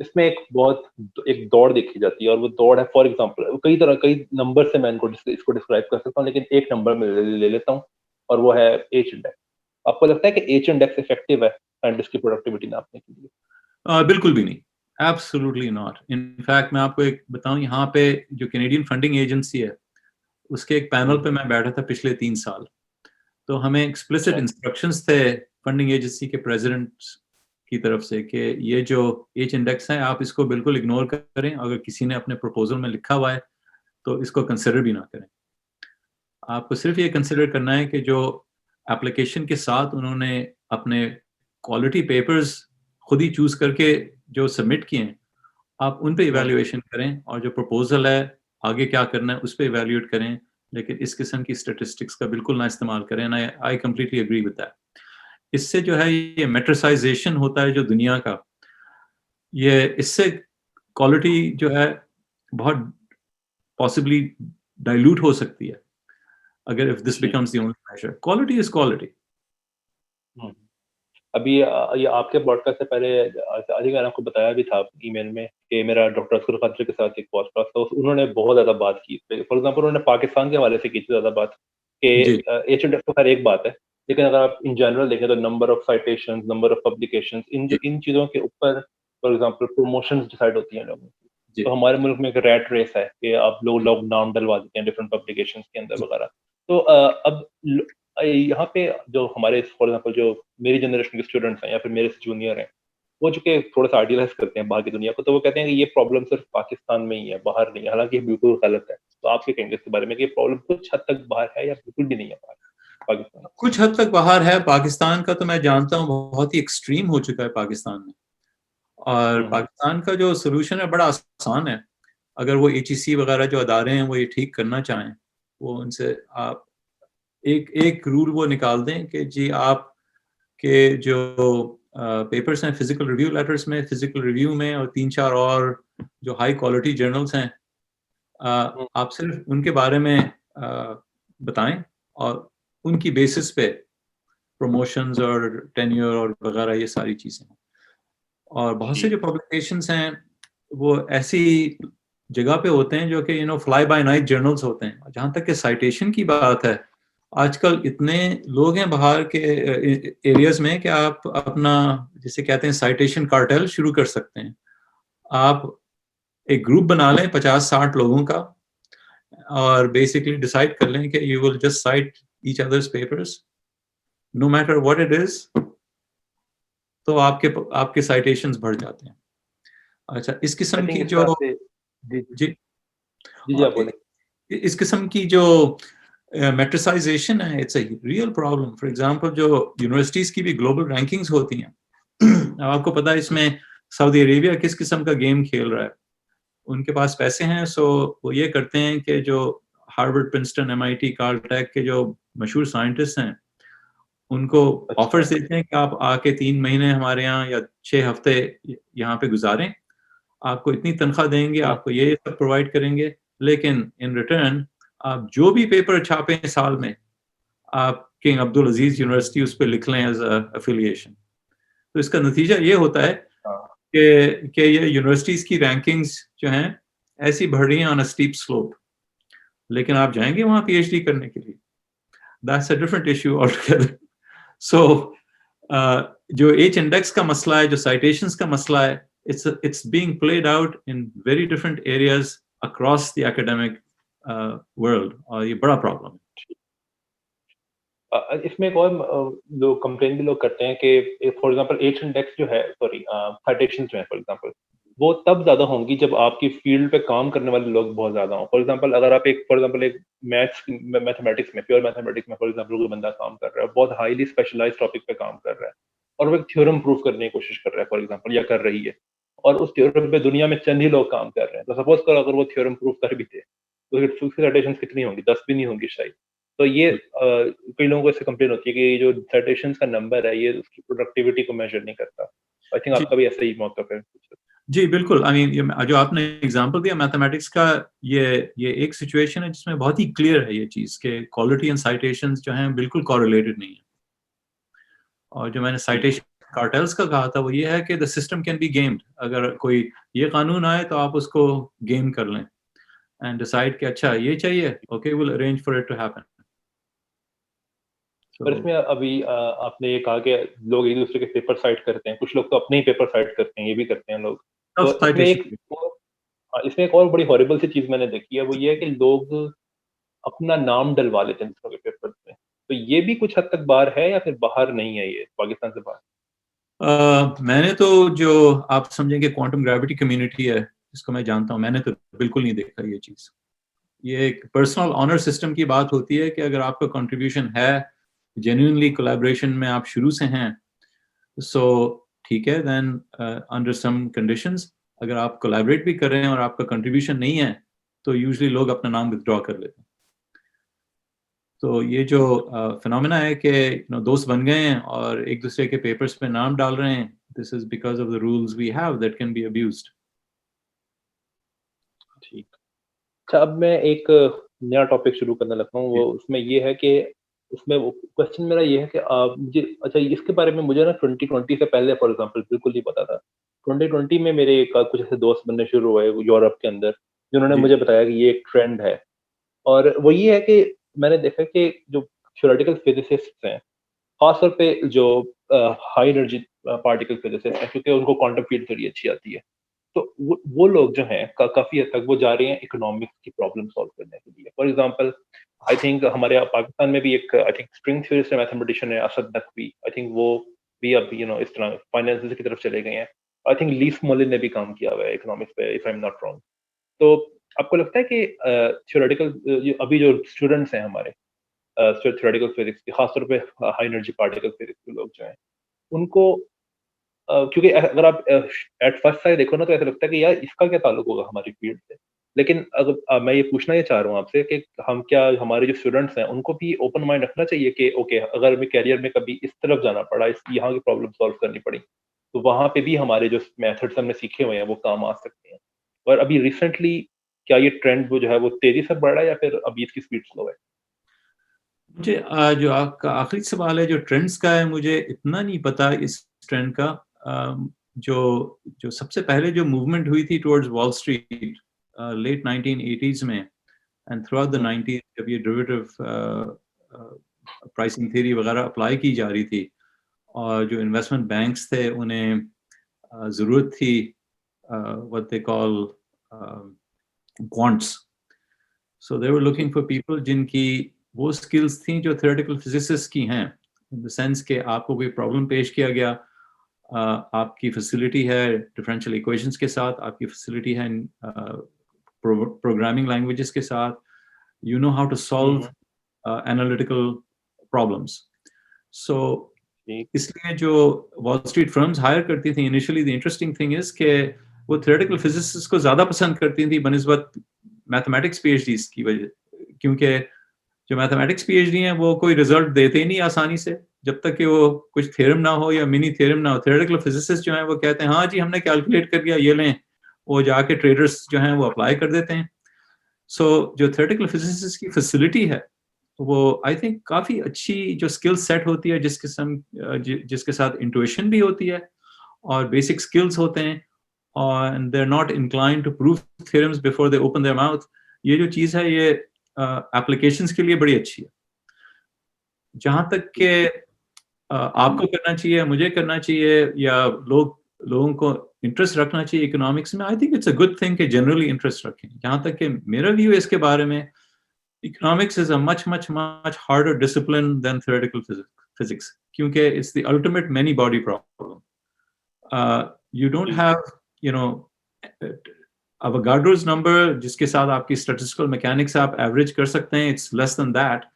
इसमें एक दौड़ देखी जाती है, और वो दौड़ है फॉर एग्जांपल कई नंबर से मैं इसको डिस्क्राइब कर सकता हूँ, लेकिन एक नंबर में ले लेता हूँ, और वो है एच इंडेक्स। आपको लगता है कि एच इंडेक्स इफेक्टिव है साइंटिस्ट की प्रोडक्टिविटी नापने के लिए? बिल्कुल भी नहीं, एब्सोल्युटली नॉट। इनफैक्ट मैं आपको एक बताऊँ, यहाँ पे जो कैनेडियन फंडिंग एजेंसी है, उसके एक पैनल पे मैं बैठा था पिछले 3 साल। तो हमें एक्सप्लिसिट अच्छा। इंस्ट्रक्शंस थे फंडिंग एजेंसी के प्रेज़िडेंट की तरफ से कि ये जो एज इंडेक्स है, आप इसको बिल्कुल इग्नोर करें। अगर किसी ने अपने प्रपोज़ल में लिखा हुआ है, तो इसको कंसिडर भी ना करें। आपको सिर्फ़ ये कंसिडर करना है कि जो एप्लीकेशन के साथ उन्होंने अपने क्वालिटी पेपर्स खुद ही चूज़ करके जो सबमिट किए हैं, आप उन पे हुँ, इवैल्यूएशन करें, और जो प्रपोज़ल है, आगे क्या करना है, उस पे इवैल्यूएट करें। लेकिन इस किस्म की स्टैटिस्टिक्स का बिल्कुल ना इस्तेमाल करें। And I I completely agree with that. इससे जो है ये मेट्रिसाइज़ेशन होता है जो दुनिया का, ये इससे क्वालिटी जो है बहुत पॉसिबली डाइल्यूट हो सकती है, अगर इफ दिस जी। Becomes the only measure. Quality is quality. हुँ। अभी ये आपके पॉडकास्ट से पहले आई थिंक मैंने आपको बताया भी था ईमेल में कि मेरा डॉक्टर असगर खत्री के साथ एक पॉडकास्ट था, उन्होंने बहुत ज़्यादा बात की इस पे। फॉर एग्ज़ाम्पल उन्होंने पाकिस्तान के हवाले से की थी ज़्यादा बात, कि जी, एच इंडेक्स तो खैर एक बात है, लेकिन अगर आप इन जनरल देखें तो number of citations, number of publications, जी, इन चीज़ों के ऊपर फॉर एग्ज़ाम्पल प्रमोशंस डिसाइड होती हैं लोगों की। तो जी, हमारे मुल्क में एक रैट रेस है कि आप लोग नाम डलवा देते हैं डिफरेंट पब्लिकेशंस के अंदर जी। वगैरह। तो अब यहाँ पे जो हमारे फॉर एग्ज़ाम्पल जो मेरी जनरेशन के स्टूडेंट्स हैं या फिर मेरे से जूनियर हैं, वो जो कि थोड़ा-सा आइडियलाइज़ करते हैं बाहर की दुनिया को, तो वो कहते हैं कि ये प्रॉब्लम सिर्फ़ पाकिस्तान में ही है, बाहर नहीं है। हालाँकि ये बिल्कुल गलत है। तो आप क्या कहेंगे इसके बारे में कि ये प्रॉब्लम कुछ हद तक बाहर है या बिल्कुल भी नहीं है बाहर पाकिस्तान? कुछ हद तक बाहर है। पाकिस्तान का तो मैं जानता हूँ बहुत ही एक्सट्रीम हो चुका है पाकिस्तान में। और हुँ, हुँ। पाकिस्तान का जो सॉल्यूशन है बड़ा आसान है। अगर वो एचईसी वगैरह जो अदारे हैं वो ये ठीक करना चाहें, वो उनसे आप एक रूल वो निकाल दें कि जी आप के जो पेपर्स हैं फिजिकल रिव्यू लेटर्स में, फिजिकल रिव्यू में, और 3-4 और जो हाई क्वालिटी जर्नल्स हैं, हुँ, आप सिर्फ उनके बारे में बताएं और उनकी बेसिस पे प्रमोशंस और टेन्योर और वगैरह ये सारी चीज़ें। और बहुत से जी, जो पब्लिकेशंस हैं वो ऐसी जगह पे होते हैं जो कि फ्लाई बाय नाइट जर्नल्स होते हैं। जहाँ तक कि साइटेशन की बात है, आजकल इतने लोग हैं बाहर के एरियाज में कि आप अपना जिसे कहते हैं साइटेशन कार्टेल शुरू कर सकते हैं। आप एक ग्रुप बना लें 50-60 लोगों का और बेसिकली डिसाइड कर लें कि you will just cite each others papers no matter what it is, तो आपके साइटेशंस बढ़ जाते हैं। अच्छा, इस आई किस्म थिंक की इस जो बात से जी, जी जी, आप बोलें। इस किस्म की जो मेट्रिसाइजेशन है, it's a real problem. For example जो यूनिवर्सिटीज की भी ग्लोबल रैंकिंग्स होती हैं, अब आपको पता है इसमें सऊदी अरेबिया किस किस्म का गेम खेल रहा है। उनके पास पैसे हैं, सो वो ये करते हैं कि जो हार्वर्ड, प्रिंसटन, एमआईटी, कार्लटेक के जो मशहूर साइंटिस्ट हैं, उनको अच्छा, ऑफर्स देते हैं कि आप आके 3 महीने हमारे यहाँ या 6 हफ्ते यहाँ पे गुजारें, आपको इतनी तनख्वाह देंगे, हुँ, आपको ये सब प्रोवाइड करेंगे, लेकिन इन रिटर्न आप जो भी पेपर छापें साल में, आप किंग अब्दुल अजीज यूनिवर्सिटी उस पर लिख लें एज अफिलिएशन। तो इसका नतीजा ये होता है हाँ, कि ये यूनिवर्सिटीज की रैंकिंग्स जो हैं ऐसी बढ़ रही हैं ऑन अ स्टीप स्लोप, लेकिन आप जाएंगे वहाँ पीएचडी करने के लिए, that's a different issue altogether. So जो एच इंडेक्स का मसला है, जो साइटेशंस का मसला है, it's being played out in very different areas across the academic world, और ये बड़ा प्रॉब्लम है। इसमें एक और लोग कंप्लेन भी लोग करते हैं कि फॉर एग्जांपल एच इंडेक्स जो है, सॉरी साइटेशंस जो है फॉर एग्जांपल, वो तब ज़्यादा होंगी जब आपकी फील्ड पे काम करने वाले लोग बहुत ज़्यादा हों। अगर आप एक फॉर एग्जांपल एक मैथमेटिक्स में, प्योर मैथमेटिक्स में फॉर एग्जांपल कोई बंदा काम कर रहा है, बहुत हाईली स्पेशलाइज्ड टॉपिक पे काम कर रहा है और वो एक थ्योरम प्रूव करने की कोशिश कर रहा है फॉर एग्जांपल, या कर रही है, और उस थ्योरम पे दुनिया में चंद ही लोग काम कर रहे हैं। तो सपोज़ करो अगर वो थ्योरम प्रूव कर भी दे, तो उसकी साइटेशंस कितनी होंगी? 10 भी नहीं होंगी शायद। तो ये कई लोगों को इससे कंप्लेन होती है कि ये जो साइटेशंस का नंबर है, ये उसकी प्रोडक्टिविटी को मेजर नहीं करता। आई थिंक जी आपका भी ऐसा ही मौक़िफ़ है। जी बिल्कुल, आई मीन ये जो आपने एग्जांपल दिया मैथमेटिक्स का, ये एक सिचुएशन है जिसमें बहुत ही क्लियर है ये चीज़ कि क्वालिटी एंड साइटेशंस जो हैं बिल्कुल कोरिलेटेड नहीं है। और जो मैंने जी, साइटेशन कार्टेल्स का कहा था वो ये है कि the system can be gamed. अगर कोई ये कानून आए तो आप उसको गेम कर लें एंड डिसाइड कि अच्छा ये चाहिए, okay will arrange for it to happen. पर सो इसमें अभी आपने ये कहा कि लोग एक-दूसरे के पेपर साइट करते हैं, कुछ लोग तो अपने ही पेपर साइट करते हैं, ये भी करते हैं लोग। टफ तो साइटेशन। इसमें एक और बड़ी हॉरिबल सी चीज़ मैंने देखी है, वो ये है कि लोग अपना नाम डलवा लेते हैं दूसरों के पेपर्स में। तो ये भी कुछ हद तक बाहर है या फिर बाहर नहीं है ये, पाकिस्तान से बाहर? मैंने तो जो आप समझेंगे क्वांटम ग्रेविटी कम्युनिटी है जिसको मैं जानता हूँ, मैंने तो बिल्कुल नहीं देखा ये चीज़। ये एक पर्सनल ऑनर सिस्टम की बात होती है कि अगर आपका कंट्रीब्यूशन है, जेन्युइनली कोलैबोरेशन में आप शुरू से हैं, सो ठीक है, देन अंडर सम कंडीशंस अगर आप कोलैबोरेट भी कर रहे हैं और आपका कंट्रीब्यूशन नहीं है, तो यूजुअली लोग अपना नाम विथड्रॉ कर लेते हैं। तो ये जो फिनोमेना है कि दोस्त बन गए हैं और एक दूसरे के पेपर्स पे नाम डाल रहे हैं, this is because of the rules we have that can be abused. ठीक। अच्छा, अब मैं एक नया टॉपिक शुरू करने लगा हूँ, वो उसमें ये है कि उसमें वो क्वेश्चन मेरा ये है कि मुझे अच्छा इसके बारे में मुझे ना 2020 से पहले फॉर एग्ज़ाम्पल बिल्कुल नहीं पता था। 2020 में मेरे कुछ ऐसे दोस्त बनने शुरू हुए यूरोप के अंदर, जिन्होंने जी मुझे बताया कि ये एक ट्रेंड है। और वो ये है कि मैंने देखा कि जो थ्योरेटिकल फिज़िसिस्ट्स हैं, ख़ास तौर पे जो हाई एनर्जी पार्टिकल फिज़िसिस्ट हैं, क्योंकि उनको क्वांटम फील्ड थ्योरी अच्छी आती है। तो वो लोग जो हैं काफ़ी हद तक वो जा रहे हैं इकोनॉमिक्स की प्रॉब्लम सॉल्व करने के लिए। फॉर एग्ज़ाम्पल आई थिंक हमारे यहाँ पाकिस्तान में भी एक I think string theorist mathematician है असद नकवी। आई थिंक वो भी अब इस तरह फाइनेंसेस की तरफ चले गए हैं। आई थिंक लीफ मोलिन ने भी काम किया हुआ है इकोनॉमिक्स पे, if I am not wrong. तो आपको लगता है कि थ्योरेटिकल अभी जो स्टूडेंट्स हैं हमारे थ्योरेटिकल फिजिक्स के, खास तौर पे हाई एनर्जी पार्टिकल फिजिक्स के लोग जो हैं, उनको क्योंकि अगर आप एट फर्स्ट साइट देखो ना, तो ऐसा लगता है कि यार इसका क्या ताल्लुक होगा हमारी फील्ड से। लेकिन अगर मैं ये पूछना ये चाह रहा हूँ आपसे कि हम क्या हमारे जो स्टूडेंट्स हैं उनको भी ओपन माइंड रखना चाहिए कि ओके अगर हमें करियर में कभी इस तरफ जाना पड़ा, इस यहाँ की प्रॉब्लम सॉल्व करनी पड़ी, तो वहाँ पे भी हमारे जो मेथड्स हमने सीखे हुए हैं वो काम आ सकते हैं। और अभी रिसेंटली क्या ये ट्रेंड वो जो है वो तेज़ी से बढ़ रहा है या फिर अभी इसकी स्पीड स्लो है? मुझे जो आपका आखिरी सवाल है जो ट्रेंड्स का है, मुझे इतना नहीं पता इस ट्रेंड का। जो जो सबसे पहले जो मूवमेंट हुई थी towards wall street late 1980s में and through out the hmm, 90s, जब ये डेरिवेटिव प्राइसिंग थ्योरी वगैरह अप्लाई की जा रही थी और जो इन्वेस्टमेंट बैंक्स थे उन्हें ज़रूरत थी what they call quants, so they were जी। लूकिंग फॉर पीपल जिनकी वो स्किल्स थी जो थ्योरेटिकल फिजिसिस्ट की हैं, इन द सेंस कि आपको कोई प्रॉब्लम पेश किया गया, आपकी फैसिलिटी है डिफरेंशियल इक्वेशंस के साथ, आपकी फैसिलिटी है प्रोग्रामिंग लैंग्वेजेस के साथ, you know how to hmm, solve hmm, analytical problems. So जी। इसलिए जो वॉल स्ट्रीट फर्म्स हायर करती थी initially, the interesting thing is कि वो थ्योरेटिकल फिजिसिस्ट को ज़्यादा पसंद करती थी बनिस्बत मैथमेटिक्स पीएचडीज की वजह, क्योंकि जो मैथमेटिक्स पीएचडी हैं वो कोई रिजल्ट देते ही नहीं आसानी से जब तक कि वो कुछ थ्योरम ना हो या मिनी थ्योरम ना हो। थ्योरेटिकल फिजिसिस्ट जो हैं वो कहते हैं हाँ जी हमने कैलकुलेट कर लिया, ये लें, वो जाके ट्रेडर्स जो हैं वो अप्लाई कर देते हैं। सो जो थ्योरेटिकल फिजिसिस्ट की फैसिलिटी है वो आई थिंक काफ़ी अच्छी जो स्किल सेट होती है, जिसके साथ इंट्यूशन भी होती है और बेसिक स्किल्स होते हैं, और they are not inclined to prove theorems before they open their mouth. ये जो चीज़ है ये एप्लीकेशंस के लिए बड़ी अच्छी है। जहाँ तक जी। कि आपको करना चाहिए, मुझे करना चाहिए, या लोगों को इंटरेस्ट रखना चाहिए इकोनॉमिक्स में, I think it's a good thing कि जनरली इंटरेस्ट रखें। जहाँ तक कि मेरा व्यू है इसके बारे में, economics is a much harder discipline than theoretical physics क्योंकि it's the ultimate many body problem. You don't ji. have, you know, Avogadro's number जिसके साथ आपकी statistical mechanics आप average कर सकते हैं, it's less than that,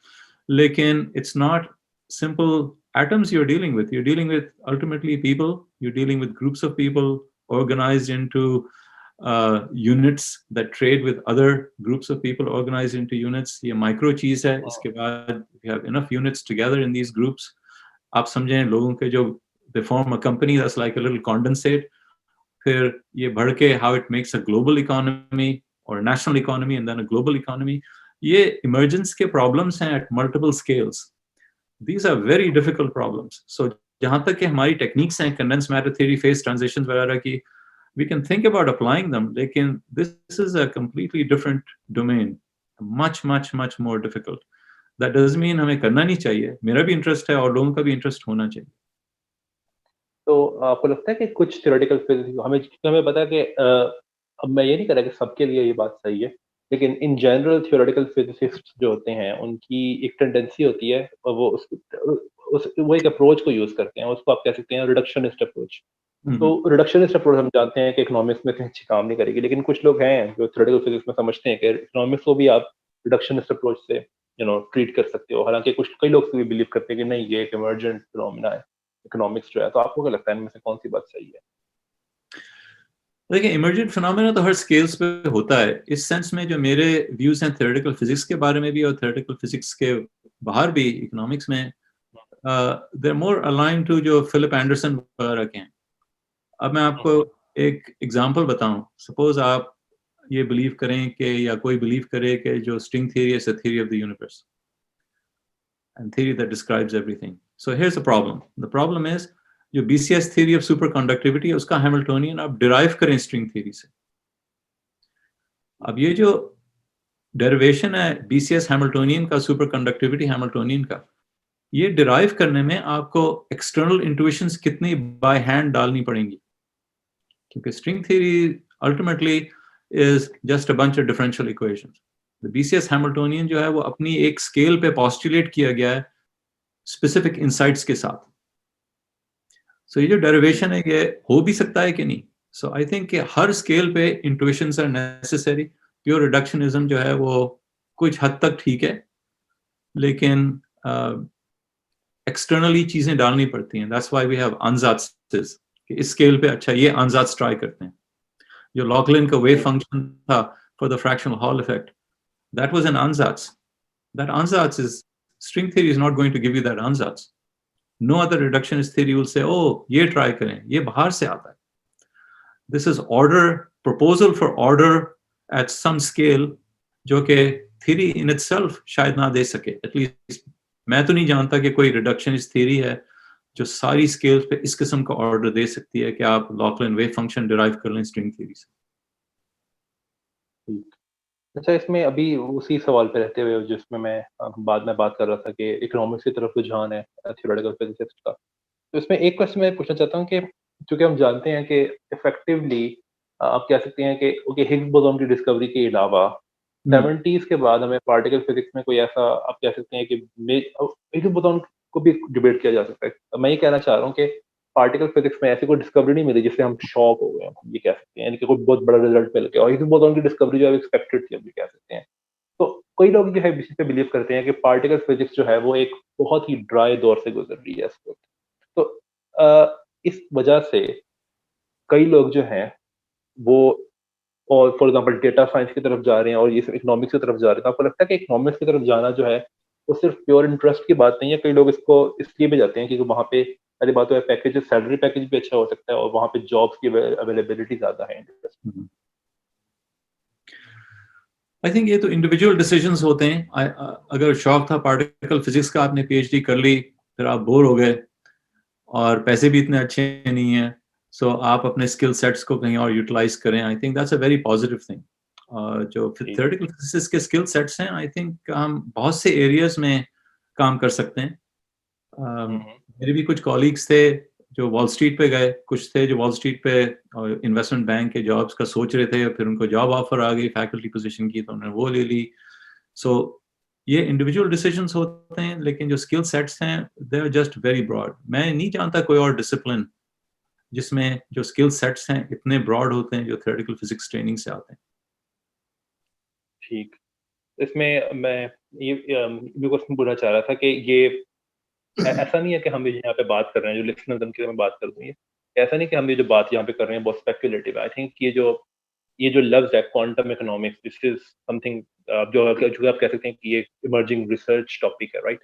लेकिन it's not simple atoms you're dealing with. You're dealing with ultimately people, you're dealing with groups of people organized into units that trade with other groups of people organized into units. ये micro चीज़ है, हाँ, इसके बाद we have enough units together in these groups. आप समझें लोगों के जो they form a company that's like a little condensate, फिर ये बढ़ के how it makes a global economy or a national economy and then a global economy. ये emergence के problems हैं at multiple scales. These are very difficult problems. So जहाँ तक कि हमारी techniques हैं condensed matter theory, phase transitions वगैरह की, we can think about applying them, लेकिन this is a completely different domain, much more difficult. That doesn't mean हमें करना नहीं चाहिए, मेरा भी इंटरेस्ट है और लोगों का भी इंटरेस्ट होना चाहिए। तो आपको लगता है कि कुछ थ्योरेटिकल फिज़िक्स हमें क्योंकि हमें पता है कि अब मैं ये नहीं कह रहा कि सबके लिए ये बात सही है, लेकिन इन जनरल थ्योरेटिकल फिज़िसिस्ट्स जो होते हैं, उनकी एक टेंडेंसी होती है और वो एक अप्रोच को यूज़ करते हैं, उसको आप कह सकते हैं रिडक्शनिस्ट अप्रोच। तो हम्म। रिडक्शनिस्ट अप्रोच हम जानते हैं कि इकोनॉमिक्स में इतनी अच्छी काम नहीं करेगी, लेकिन कुछ लोग हैं जो थ्योरेटिकल फिज़िक्स में समझते हैं कि इकोनॉमिक्स को भी आप रिडक्शनिस्ट अप्रोच से ट्रीट कर सकते हो। हालाँकि कुछ कई लोग भी बिलीव करते हैं कि नहीं ये एक इमर्जेंट फिनोमेना है, इकोनॉमिक्स जो है। तो आपको क्या लगता है इनमें से कौन-सी बात सही है? देखिए इमर्जेंट फिनोमेना तो हर स्केल्स पे होता है। इस सेंस में जो मेरे व्यूज हैं थ्योरेटिकल फिजिक्स के बारे में भी और थ्योरेटिकल फिजिक्स के बाहर भी इकोनॉमिक्स में, they are more align to जो फिलिप एंडरसन वगैरह के हैं। अब मैं हुँ, आपको हुँ। एक एग्जांपल बताऊं, सपोज आप ये बिलीव करें कि या कोई बिलीव करे कि जो string theory is a theory of the universe and theory that describes everything. So here's the problem. The problem is जो BCS theory of superconductivity है उसका हैमिल्टोनियन आप डिराइव करें स्ट्रिंग थ्योरी से। अब ये जो डेरिवेशन है BCS हैमिल्टोनियन का, सुपरकंडक्टिविटी हैमिल्टोनियन का, ये डिराइव करने में आपको एक्सटर्नल इंट्यूशंस कितनी बाय हैंड डालनी पड़ेंगी, क्योंकि string theory ultimately is just a bunch of differential equations. The BCS Hamiltonian जो है वो अपनी एक स्केल पे पॉस्टुलेट किया गया है स्पेसिफिक इनसाइट्स के साथ। सो ये जो जी। डेरिवेशन है ये हो भी सकता है कि नहीं। सो आई थिंक कि हर स्केल पे intuitions are necessary. Pure reductionism जो है वो कुछ हद तक ठीक है, लेकिन एक्सटर्नली चीजें डालनी पड़ती हैं। That's why we have ansatz कि इस स्केल पे अच्छा ये ansatz ट्राई करते हैं। जो लॉकलिन का वेव फंक्शन था for the fractional Hall effect. That was an ansatz. That ansatz is, string theory is not going to give you that ansatz. No other reductionist theory will say, oh, ye try karen, ye bahar se aata hai. This is order, proposal for order at some scale, जो कि theory in itself शायद ना दे सके. At least मैं तो नहीं जानता कि कोई reductionist theory है जो सारी scales पे इस किस्म का order दे सकती है कि आप Laughlin wave function derive कर लें string theory से. अच्छा, इसमें अभी उसी सवाल पे रहते हुए जिसमें मैं बाद में बात कर रहा था कि इकोनॉमिक्स की तरफ रुझान है थ्योरेटिकल फिजिक्स का, तो इसमें एक क्वेश्चन मैं पूछना चाहता हूँ कि चूंकि हम जानते हैं कि इफेक्टिवली आप कह सकते हैं कि ओके हिग्स बोसॉन की डिस्कवरी के अलावा 70s के बाद हमें पार्टिकल फिजिक्स में कोई ऐसा आप कह सकते हैं कि हिग्स बोसॉन को भी डिबेट किया जा सकता है. मैं ये कहना चाह रहा हूँ कि पार्टिकल फिजिक्स में ऐसी कोई डिस्कवरी नहीं मिली जिससे हम शॉक हो गए, हम ये कह सकते हैं, यानी कि कोई बहुत बड़ा रिजल्ट मिल गया और हिग्स बोसॉन की डिस्कवरी जो है एक्सपेक्टेड थी, हम ये कह सकते हैं. तो कई लोग जो है इसी पे बिलीव करते हैं कि पार्टिकल फिजिक्स जो है वो एक बहुत ही ड्राई दौर से गुजर रही है इस वक्त. तो इस वजह से कई लोग जो हैं वो और फॉर एग्जांपल डेटा साइंस की तरफ जा रहे हैं और ये इकोनॉमिक्स की तरफ जा रहे हैं. तो आपको लगता है कि इकोनॉमिक्स की तरफ जाना जो है वो सिर्फ प्योर इंटरेस्ट की बात नहीं है. कई लोग इसको इसलिए भी जाते हैं क्योंकि वहाँ पे पहली बात तो है पैकेज, सैलरी पैकेज भी अच्छा हो सकता है और वहाँ पे जॉब्स की अवेलेबिलिटी ज्यादा है. I think ये तो इंडिविजुअल डिसीजंस होते हैं. अगर शौक था पार्टिकल फिजिक्स का, आपने पीएचडी कर ली, फिर आप बोर हो गए और पैसे भी इतने अच्छे नहीं हैं, सो आप अपने स्किल सेट्स को कहीं और यूटिलाइज करें. I think that's a very positive thing. जो थ्योरेटिकल फिजिक्स के स्किल सेट्स हैं, आई थिंक हम बहुत से एरियाज में काम कर सकते हैं. मेरे भी कुछ कॉलीग्स थे जो वॉल स्ट्रीट पे गए, कुछ थे जो वॉल स्ट्रीट पे इन्वेस्टमेंट बैंक के जॉब्स का सोच रहे थे, फिर उनको जॉब ऑफर आ गई फैकल्टी पोजीशन की, तो उन्होंने वो ले ली. सो ये इंडिविजुअल डिसीजंस होते हैं, लेकिन जो स्किल सेट्स हैं they are just very broad. मैं नहीं जानता कोई और डिसिप्लिन जिसमें जो स्किल सेट्स हैं इतने ब्रॉड होते हैं जो थ्योरेटिकल फिजिक्स ट्रेनिंग से आते हैं. ठीक, इसमें मैं ये क्वेश्चन पूछना चाह रहा था कि ये ऐसा नहीं है कि हम यहाँ पे बात कर रहे हैं, जो लिसनर्स उनके लिए मैं बात कर दूं, ये ऐसा नहीं कि हम ये जो बात यहाँ पे कर रहे हैं बहुत स्पेकुलेटिव है. आई थिंक ये जो लफ्ज है quantum economics, this is something जो आप कह सकते हैं कि ये इमर्जिंग रिसर्च टॉपिक है, राइट.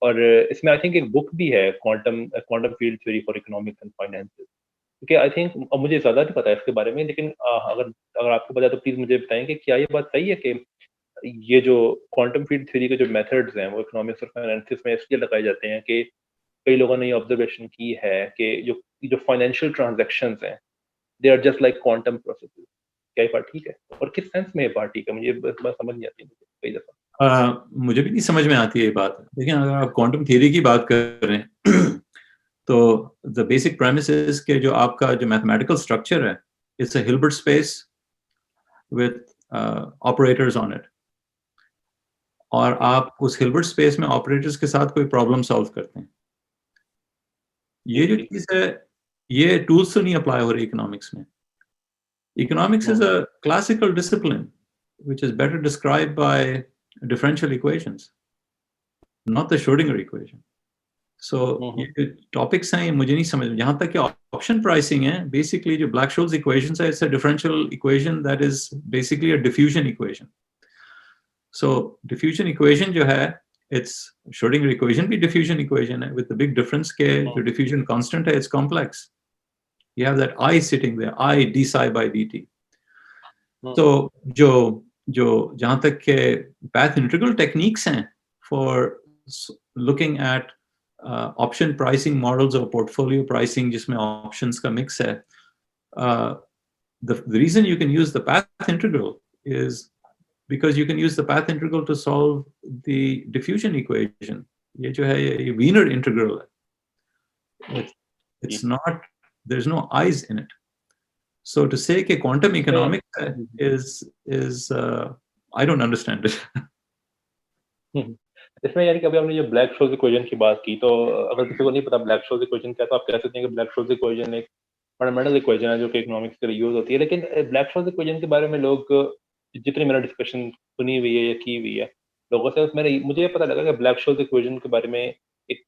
और इसमें आई थिंक एक बुक भी है, quantum field theory for economics and finances, क्योंकि आई थिंक मुझे ज़्यादा नहीं पता है इसके बारे में, लेकिन अगर अगर आपको पता है तो प्लीज़ मुझे बताएं कि क्या ये बात सही है कि ये जो क्वांटम फील्ड थ्योरी के जो मेथड्स हैं वो इकोनॉमिक्स और फाइनेंसिस में इसलिए लगाए जाते हैं कि कई लोगों ने ये ऑब्जर्वेशन की है कि जो फाइनेंशियल ट्रांजैक्शंस हैं they are just like quantum processes. क्या ये बात ठीक है? और किस सेंस में ये बात ठीक है? मुझे बस बात समझ नहीं आती मुझे कई दफ़ा. मुझे भी नहीं समझ में आती है ये बात. लेकिन अगर आप क्वांटम थ्योरी की बात कर रहे हैं तो द बेसिक प्रेमिस इज कि जो आपका जो मैथमेटिकल स्ट्रक्चर है, it's a Hilbert space with operators on it, और आप उस हिल्बर्ट स्पेस में ऑपरेटर्स के साथ कोई प्रॉब्लम सॉल्व करते हैं. ये जो चीज है, ये टूल्स तो नहीं अप्लाई हो रही इकोनॉमिक्स में. Economics is a classical discipline which is better described by differential equations, not the Schrodinger equation. So ये topics हैं, मुझे नहीं समझ में. यहाँ तक कि option pricing है, basically जो Black-Scholes equations है, it's a differential equation that is basically a diffusion equation. So diffusion equation जो है, it's Schrodinger equation भी diffusion equation है, with the big difference के जो diffusion constant है, it's complex. You have that I sitting there, I d psi by dt. तो जो जहाँ तक के path integral techniques हैं for looking at option pricing models or portfolio pricing जिसमें options का mix है, the reason you can use the path integral is because you can use the path integral to solve the diffusion equation. ये जो है ये Wiener integral है. It's not, there's no I's in it. So to say कि quantum economics is I don't understand it. इसमें यानी कि अभी हमने जो ब्लैक-शोल्स इक्वेशन की बात की, तो अगर किसी को नहीं पता ब्लैक-शोल्स इक्वेशन क्या है, तो आप कह सकते हैं कि ब्लैक-शोल्स इक्वेशन एक फंडामेंटल इक्वेशन है जो कि इकोनॉमिक्स के लिए यूज होती है. लेकिन ब्लैक-शोल्स इक्वेशन के बारे में लोग जितनी मैंने डिस्कशन सुनी हुई है या की हुई है लोगों से, उसमें मुझे ये पता लगा कि ब्लैक-शोल्स इक्वेशन के बारे में एक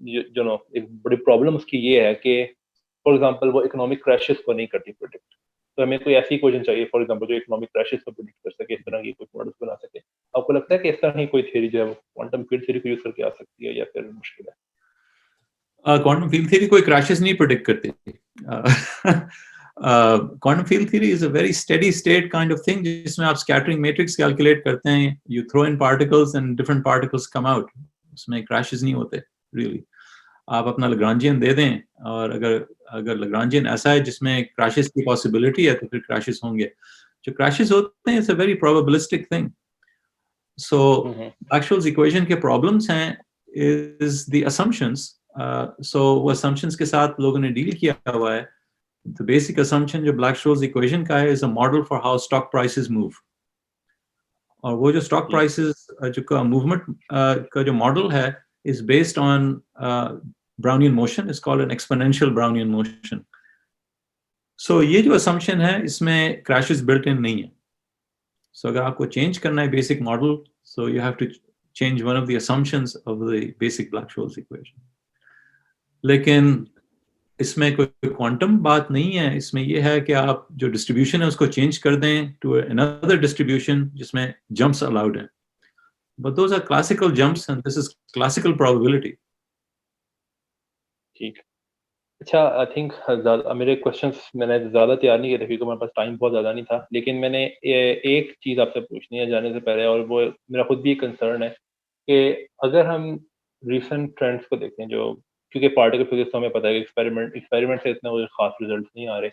एक बड़ी प्रॉब्लम उसकी ये है कि फॉर एग्जांपल वो इकोनॉमिक क्रैशेस को नहीं करती प्रेडिक्ट. तो हमें कोई ऐसी इक्वेशन चाहिए फॉर एग्जांपल जो इकोनॉमिक क्रैशेस को प्रेडिक्ट कर सके, इस तरह की कोई मॉडल्स बना सके। आपको लगता है कि इस तरह की कोई थ्योरी जो है वो क्वांटम फील्ड थ्योरी को यूज़ करके आ सकती है या फिर मुश्किल है? क्वांटम फील्ड थ्योरी कोई क्रैशेस नहीं प्रेडिक्ट करती। Quantum field theory is a very steady state kind of thing, जिसमें आप स्कैटरिंग मैट्रिक्स कैलकुलेट करते हैं, you throw in particles and different particles come out. उसमें क्रैशेस नहीं होते रियली। आप अपना लग्रांजियन दे दें, और अगर लग्रांजियन ऐसा है जिसमें क्रैशेस की पॉसिबिलिटी है, तो फिर क्रैशेस होंगे। जो क्रैशेस होते हैं, it's a very probabilistic thing. So Black-Scholes equation के प्रॉब्लम्स हैं इज द assumptions. So वो assumptions के साथ लोगों ने डील किया हुआ है। The basic assumption जो Black-Scholes equation का है is a model for how stock prices move. और वो जो stock prices जो का movement का जो model है is based on Brownian motion, is called an exponential Brownian motion. So ये जो assumption है, इसमें crashes built in नहीं है। So अगर आपको change करना है basic model, so you have to change one of the assumptions of the basic Black-Scholes equation. लेकिन इसमें कोई क्वांटम बात नहीं है। इसमें ये है कि आप जो डिस्ट्रीब्यूशन है उसको चेंज कर दें टू अनदर डिस्ट्रीब्यूशन जिसमें जंप्स अलाउड हैं, but those are classical jumps and this is classical probability. ठीक। अच्छा, आई थिंक मेरे क्वेश्चंस मैंने ज़्यादा तैयार नहीं किए थे क्योंकि मेरे पास टाइम बहुत ज़्यादा नहीं था। लेकिन मैंने एक चीज़ आपसे पूछनी है जाने से पहले, और वो मेरा खुद भी एक कंसर्न है कि अगर हम रीसेंट ट्रेंड्स को देखें, जो क्योंकि पार्टिकल फिजिक्स तो हमें पता है कि एक्सपेरिमेंट से इतना कोई खास रिजल्ट नहीं आ रहे।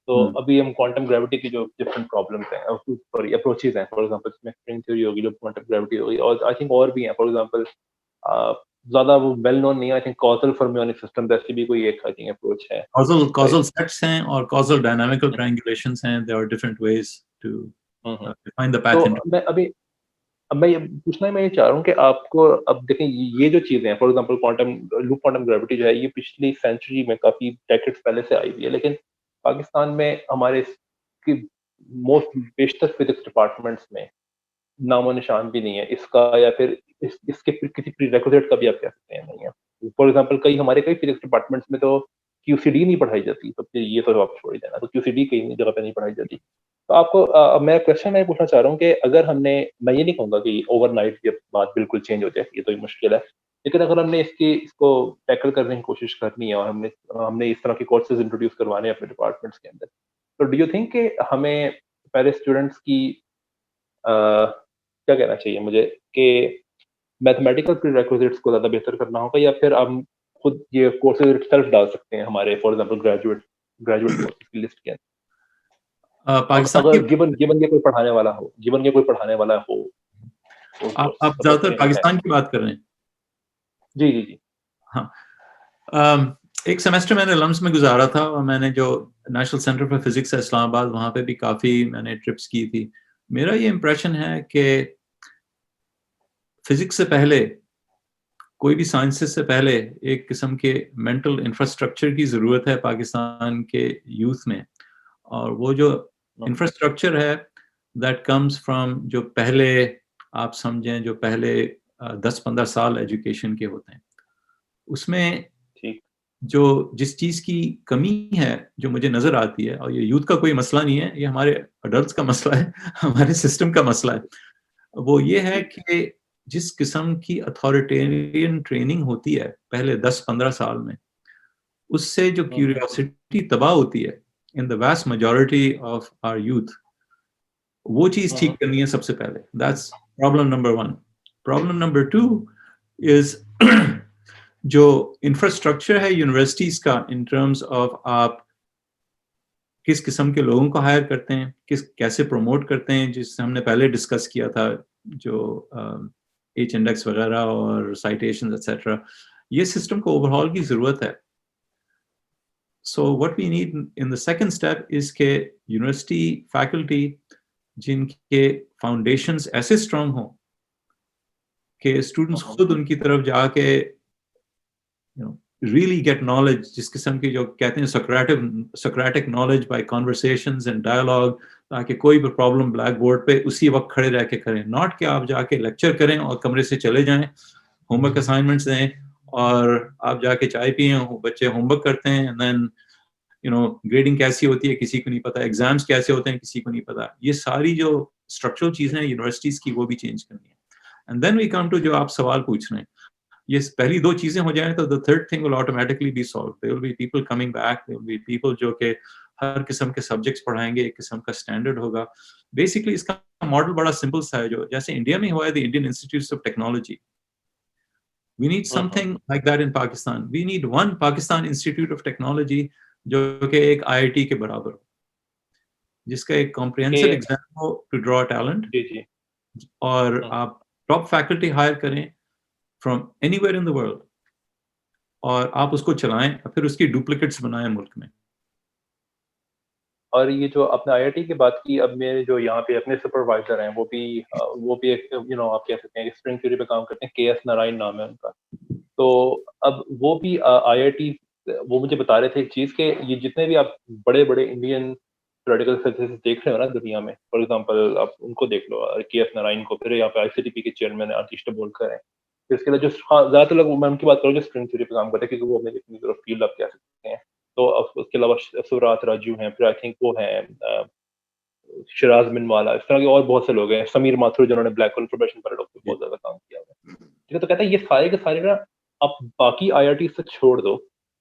तो अभी हम क्वांटम ग्रेविटी की जो डिफरेंट प्रॉब्लम्स हैं, सॉरी अप्रोचेज़ हैं, फॉर एग्जांपल इसमें स्ट्रिंग थ्योरी होगी, जो क्वांटम ग्रेविटी होगी, और आई थिंक और भी हैं। फॉर एग्जांपल ज़्यादा वो वेल नोन नहीं है, आई थिंक कॉज़ल फर्मियोनिक सिस्टम जैसी भी कोई एक आई थिंक अप्रोच है। causal sets हैं और causal dynamical triangulations हैं। there are different ways to define the path तो into मैं ये पूछना मैं ये चाह रहा हूँ कि आपको अब देखें ये जो चीज़ें हैं, फॉर एग्जांपल क्वांटम ग्रेविटी जो है, ये पिछली सेंचुरी में काफ़ी डेकेड्स पहले से आई हुई है, लेकिन पाकिस्तान में हमारे इसकी मोस्ट बेशतर फिजिक्स डिपार्टमेंट्स में नामो-निशान भी नहीं है इसका, या फिर इसके किसी प्रीरेक्विजिट का भी आप कह सकते हैं नहीं है। फॉर एग्जांपल हमारे कई फिजिक्स डिपार्टमेंट्स में तो क्यूसीडी नहीं पढ़ाई जाती, तो फिर ये तो आप छोड़ ही देना, तो क्यूसीडी कई जगह पे नहीं पढ़ाई जाती। तो आपको मैं क्वेश्चन मैं पूछना चाह रहा हूँ कि अगर हमने, मैं ये नहीं कहूँगा कि ओवरनाइट ये बात बिल्कुल चेंज हो जाए, ये तो मुश्किल है। लेकिन अगर हमने इसको टैकल करने की कोशिश करनी है और हमने इस तरह के कोर्सेज़ इंट्रोड्यूस करवाने हैं अपने डिपार्टमेंट्स के अंदर, तो डू यू थिंक कि हमें पहले स्टूडेंट्स की क्या कहना चाहिए मुझे कि मैथमेटिकल प्रीरेक्विजिट्स को ज़्यादा बेहतर करना होगा, या फिर हम खुद ये कोर्सेज़ सेल्फ डाल सकते हैं हमारे फॉर एग्जांपल ग्रेजुएट कोर्सेज़ की लिस्ट के अंदर? पाकिस्तान अगर की गिवन के कोई पढ़ाने वाला हो उस आप सब्जेक्ट ज्यादातर में है। पाकिस्तान की बात कर रहे हैं? जी, जी, जी। हाँ। एक सेमेस्टर मैंने लम्स में गुजारा था, और मैंने जो नेशनल सेंटर फॉर फिजिक्स है इस्लामाबाद, वहाँ पे भी काफ़ी मैंने ट्रिप्स की थी। मेरा ये इम्प्रेशन है कि फिजिक्स से पहले, कोई भी साइंसेस से पहले, एक किस्म के मेंटल इंफ्रास्ट्रक्चर की ज़रूरत है पाकिस्तान के यूथ में। और वो जो इंफ्रास्ट्रक्चर है दैट कम्स फ्रॉम, जो पहले आप समझें, जो पहले 10-15 साल एजुकेशन के होते हैं, उसमें ठीक। जिस चीज़ की कमी है, जो मुझे नज़र आती है, और ये यूथ का कोई मसला नहीं है, ये हमारे अडल्ट्स का मसला है, हमारे सिस्टम का मसला है। वो ये है कि जिस किस्म की अथॉरिटेरियन ट्रेनिंग होती है पहले 10-15 साल में, उससे जो क्यूरियोसिटी तबाह होती है in the vast majority of our youth, वो चीज़ ठीक करनी है सबसे पहले। That's problem number 1। Problem number 2 is जो इंफ्रास्ट्रक्चर है यूनिवर्सिटीज़ का, इन टर्म्स ऑफ आप किस किस्म के लोगों को हायर करते हैं, कैसे प्रमोट करते हैं, जिससे हमने पहले डिस्कस किया था, जो एच इंडेक्स वगैरह और साइटेशंस एटसेट्रा, ये सिस्टम को ओवरहॉल की ज़रूरत है। So what we need in the second step is के यूनिवर्सिटी फैकल्टी जिनके फाउंडेशंस ऐसे स्ट्रांग हों कि स्टूडेंट्स खुद उनकी तरफ जाके really get knowledge, जिस किस्म की जो कहते हैं Socratic knowledge by conversations and dialogue, ताकि कोई भी प्रॉब्लम ब्लैक बोर्ड पे उसी वक्त खड़े रह के करें, नॉट कि आप जाके लेक्चर करें और कमरे से चले जाएं, होमवर्क असाइनमेंट्स दें और आप जाके चाय पिए, बच्चे होमवर्क करते हैं, and then ग्रेडिंग कैसी होती है किसी को नहीं पता, एग्जाम्स कैसे होते हैं किसी को नहीं पता। ये सारी जो स्ट्रक्चरल चीजें हैं यूनिवर्सिटीज की वो भी चेंज करनी है। And then we come to जो आप सवाल पूछ रहे हैं, ये पहली दो चीजें हो जाएं तो the third thing will automatically be solve. There will be people coming back, there will be people जो कि हर किस्म के सब्जेक्ट्स पढ़ाएंगे, एक किस्म का स्टैंडर्ड होगा। बेसिकली इसका मॉडल बड़ा सिंपल सा है, जो जैसे इंडिया में हुआ है the Indian institute of technology. We need something like that in Pakistan. We need one Pakistan Institute of Technology जो कि एक IIT के बराबर हो, जिसका एक comprehensive exam हो to draw talent, जी और आप top faculty hire करें from anywhere in the world, और आप उसको चलाएं, फिर उसकी duplicates बनाएं मुल्क में। और ये जो आपने IIT की बात की, अब मेरे जो यहाँ पे अपने सुपरवाइजर हैं वो भी एक आप कह सकते हैं स्ट्रिंग थ्योरी पे काम करते हैं, KS नारायण नाम है उनका। तो अब वो भी IIT, वो मुझे बता रहे थे एक चीज़ कि ये जितने भी आप बड़े-बड़े इंडियन थ्योरेटिकल सक्सेस देख रहे हो ना दुनिया में, फॉर एग्जांपल आप उनको देख लो, KS नारायण को, फिर यहाँ पे ICTP के चेयरमैन आतिश टबोलकर हैं। फिर इसके अलावा ज़्यादातर लोग, मैं उनकी बात करूँ जो स्ट्रिंग थ्योरी पे काम करते हैं, क्योंकि वो अपनी अपनी फील्ड आप कह सकते हैं। तो अब उसके अलावा सुरात राजू हैं, फिर आई थिंक वो हैं शिराज मिनवाला, इस तरह के और बहुत से लोग हैं, समीर माथुर जिन्होंने ब्लैक होल इंफॉर्मेशन पैराडॉक्स पे बहुत ज़्यादा काम किया हुआ है। ठीक है, तो कहता है ये सारे के सारे ना आप बाकी IIT से छोड़ दो,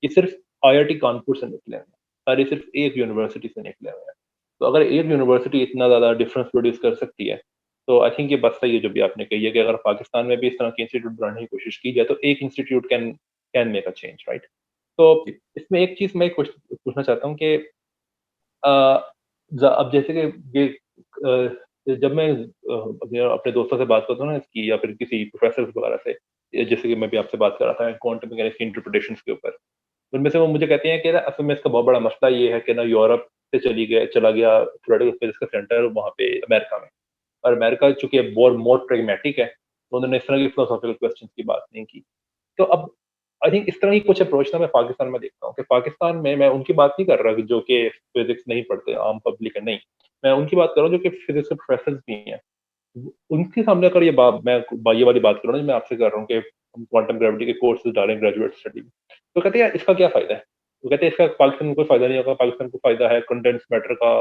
ये सिर्फ IIT कानपुर से निकले हैं, सारे सिर्फ एक यूनिवर्सिटी से निकले हुए हैं। तो अगर एक यूनिवर्सिटी इतना ज़्यादा डिफरेंस प्रोड्यूस कर सकती है, तो आई थिंक ये बात सही है जो भी आपने कही है कि अगर पाकिस्तान में भी इस तरह के इंस्टीट्यूट बनाने की कोशिश की जाए, तो एक institute can make a change, right? तो इसमें एक चीज़ मैं पूछना चाहता हूँ कि अब जैसे कि जब मैं अपने दोस्तों से बात करता हूँ ना इसकी, या फिर किसी प्रोफेसर वगैरह से, जैसे कि मैं भी आपसे बात कर रहा था क्वांटम मैकेनिक्स की इंटरप्रिटेशंस के ऊपर, उनमें से वो मुझे कहते हैं कि ना असल में इसका बहुत बड़ा मसला ये है कि ना यूरोप से चला गया थ्योरेटिकल फिजिक्स का सेंटर वहाँ पे अमेरिका में, और अमेरिका चूंकि मोर प्रेगमेटिक है, तो उन्होंने इस तरह की फिलोसॉफिकल क्वेश्चन की बात नहीं की। तो अब आई थिंक इस तरह की कुछ अप्रोच ना मैं पाकिस्तान में देखता हूँ कि पाकिस्तान में, मैं उनकी बात नहीं कर रहा कि जो कि फिजिक्स नहीं पढ़ते, आम पब्लिक है, नहीं, मैं उनकी बात कर रहा हूँ जो कि फिजिक्स के प्रोफेसर भी हैं। उनके सामने अगर ये वाली बात कर रहा हूँ, मैं आपसे कर रहा हूँ कि हम क्वांटम ग्रेविटी के कोर्सेज डालें ग्रेजुएट स्टडी में, तो कहते हैं यार इसका क्या फायदा है? वो कहते हैं इसका पाकिस्तान में कोई फायदा नहीं होगा, पाकिस्तान को फायदा है कंडेंस मैटर का,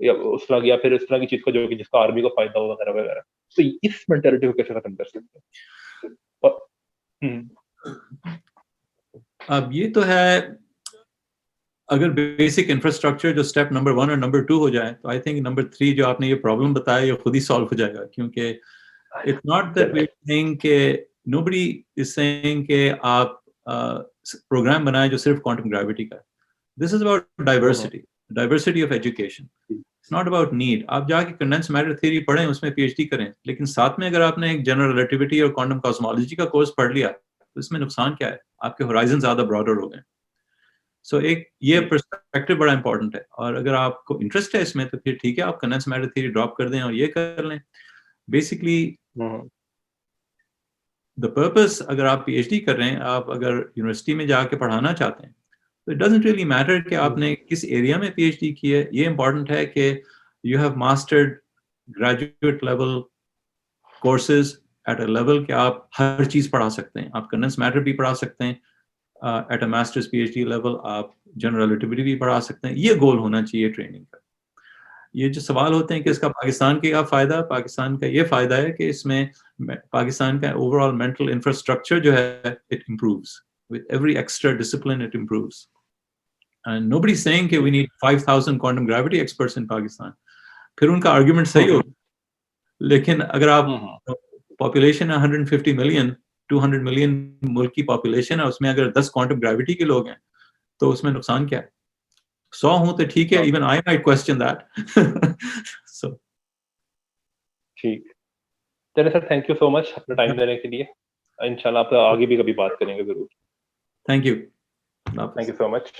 या उस तरह, या फिर इस तरह की चीज का जो कि जिसका आर्मी को फायदा हो वगैरह वगैरह। तो इस मेंटालिटी को कैसे खत्म कर सकते हैं? अब ये तो है, अगर बेसिक इंफ्रास्ट्रक्चर जो स्टेप नंबर 1 और नंबर 2 हो जाए, तो आई थिंक नंबर 3 जो आपने ये प्रॉब्लम बताया ये खुद ही सॉल्व हो जाएगा, क्योंकि it's not that we saying के नोबडी इज सेइंग के आप प्रोग्राम बनाए जो सिर्फ क्वांटम ग्रेविटी का है। This is about diversity of education, it's not about need. आप जाके कंडेंस मैटर थ्योरी पढ़ें, उसमें PhD करें, लेकिन साथ में अगर आपने एक जनरल रिलेटिविटी और क्वांटम कॉस्मोलॉजी का कोर्स पढ़ लिया, तो इसमें नुकसान क्या है? आपके होराइजन ज्यादा ब्रॉडर हो गए। सो एक ये पर्सपेक्टिव बड़ा इंपॉर्टेंट है, और अगर आपको इंटरेस्ट है इसमें तो फिर ठीक है, आप कंडेंस मैटर थ्योरी ड्रॉप कर दें और ये कर लें। बेसिकली द पर्पस, अगर आप PhD कर रहे हैं, आप अगर यूनिवर्सिटी में जाके पढ़ाना चाहते हैं, तो इट डजंट रियली मैटर कि आपने किस एरिया में PhD की है। ये इंपॉर्टेंट है कि you have mastered graduate level courses at a level कि आप हर चीज पढ़ा सकते हैं। आप कंडेंस मैटर भी पढ़ा सकते हैं at a masters PhD level, आप जनरल रिलेटिविटी भी पढ़ा सकते हैं। ये गोल होना चाहिए ट्रेनिंग का। ये जो सवाल होते हैं कि इसका पाकिस्तान के क्या फायदा, पाकिस्तान का ये फायदा है कि इसमें पाकिस्तान का ओवरऑल मेंटल इंफ्रास्ट्रक्चर जो है it improves with every extra discipline, it improves. And nobody is saying कि we need 5000 quantum gravity experts in Pakistan. फिर उनका आर्गुमेंट सही हो, लेकिन अगर आप पॉपुलेशन है 150 मिलियन, 200 मिलियन मुल्क की पॉपुलेशन है, उसमें अगर 10 क्वांटम ग्रेविटी के लोग हैं, तो उसमें नुकसान क्या है? 100 हो तो ठीक है, even I might question that. So ठीक, चलिए sir, thank you so much अपना टाइम देने के लिए। इंशाल्लाह आप आगे भी कभी बात करेंगे जरूर। Thank you so much.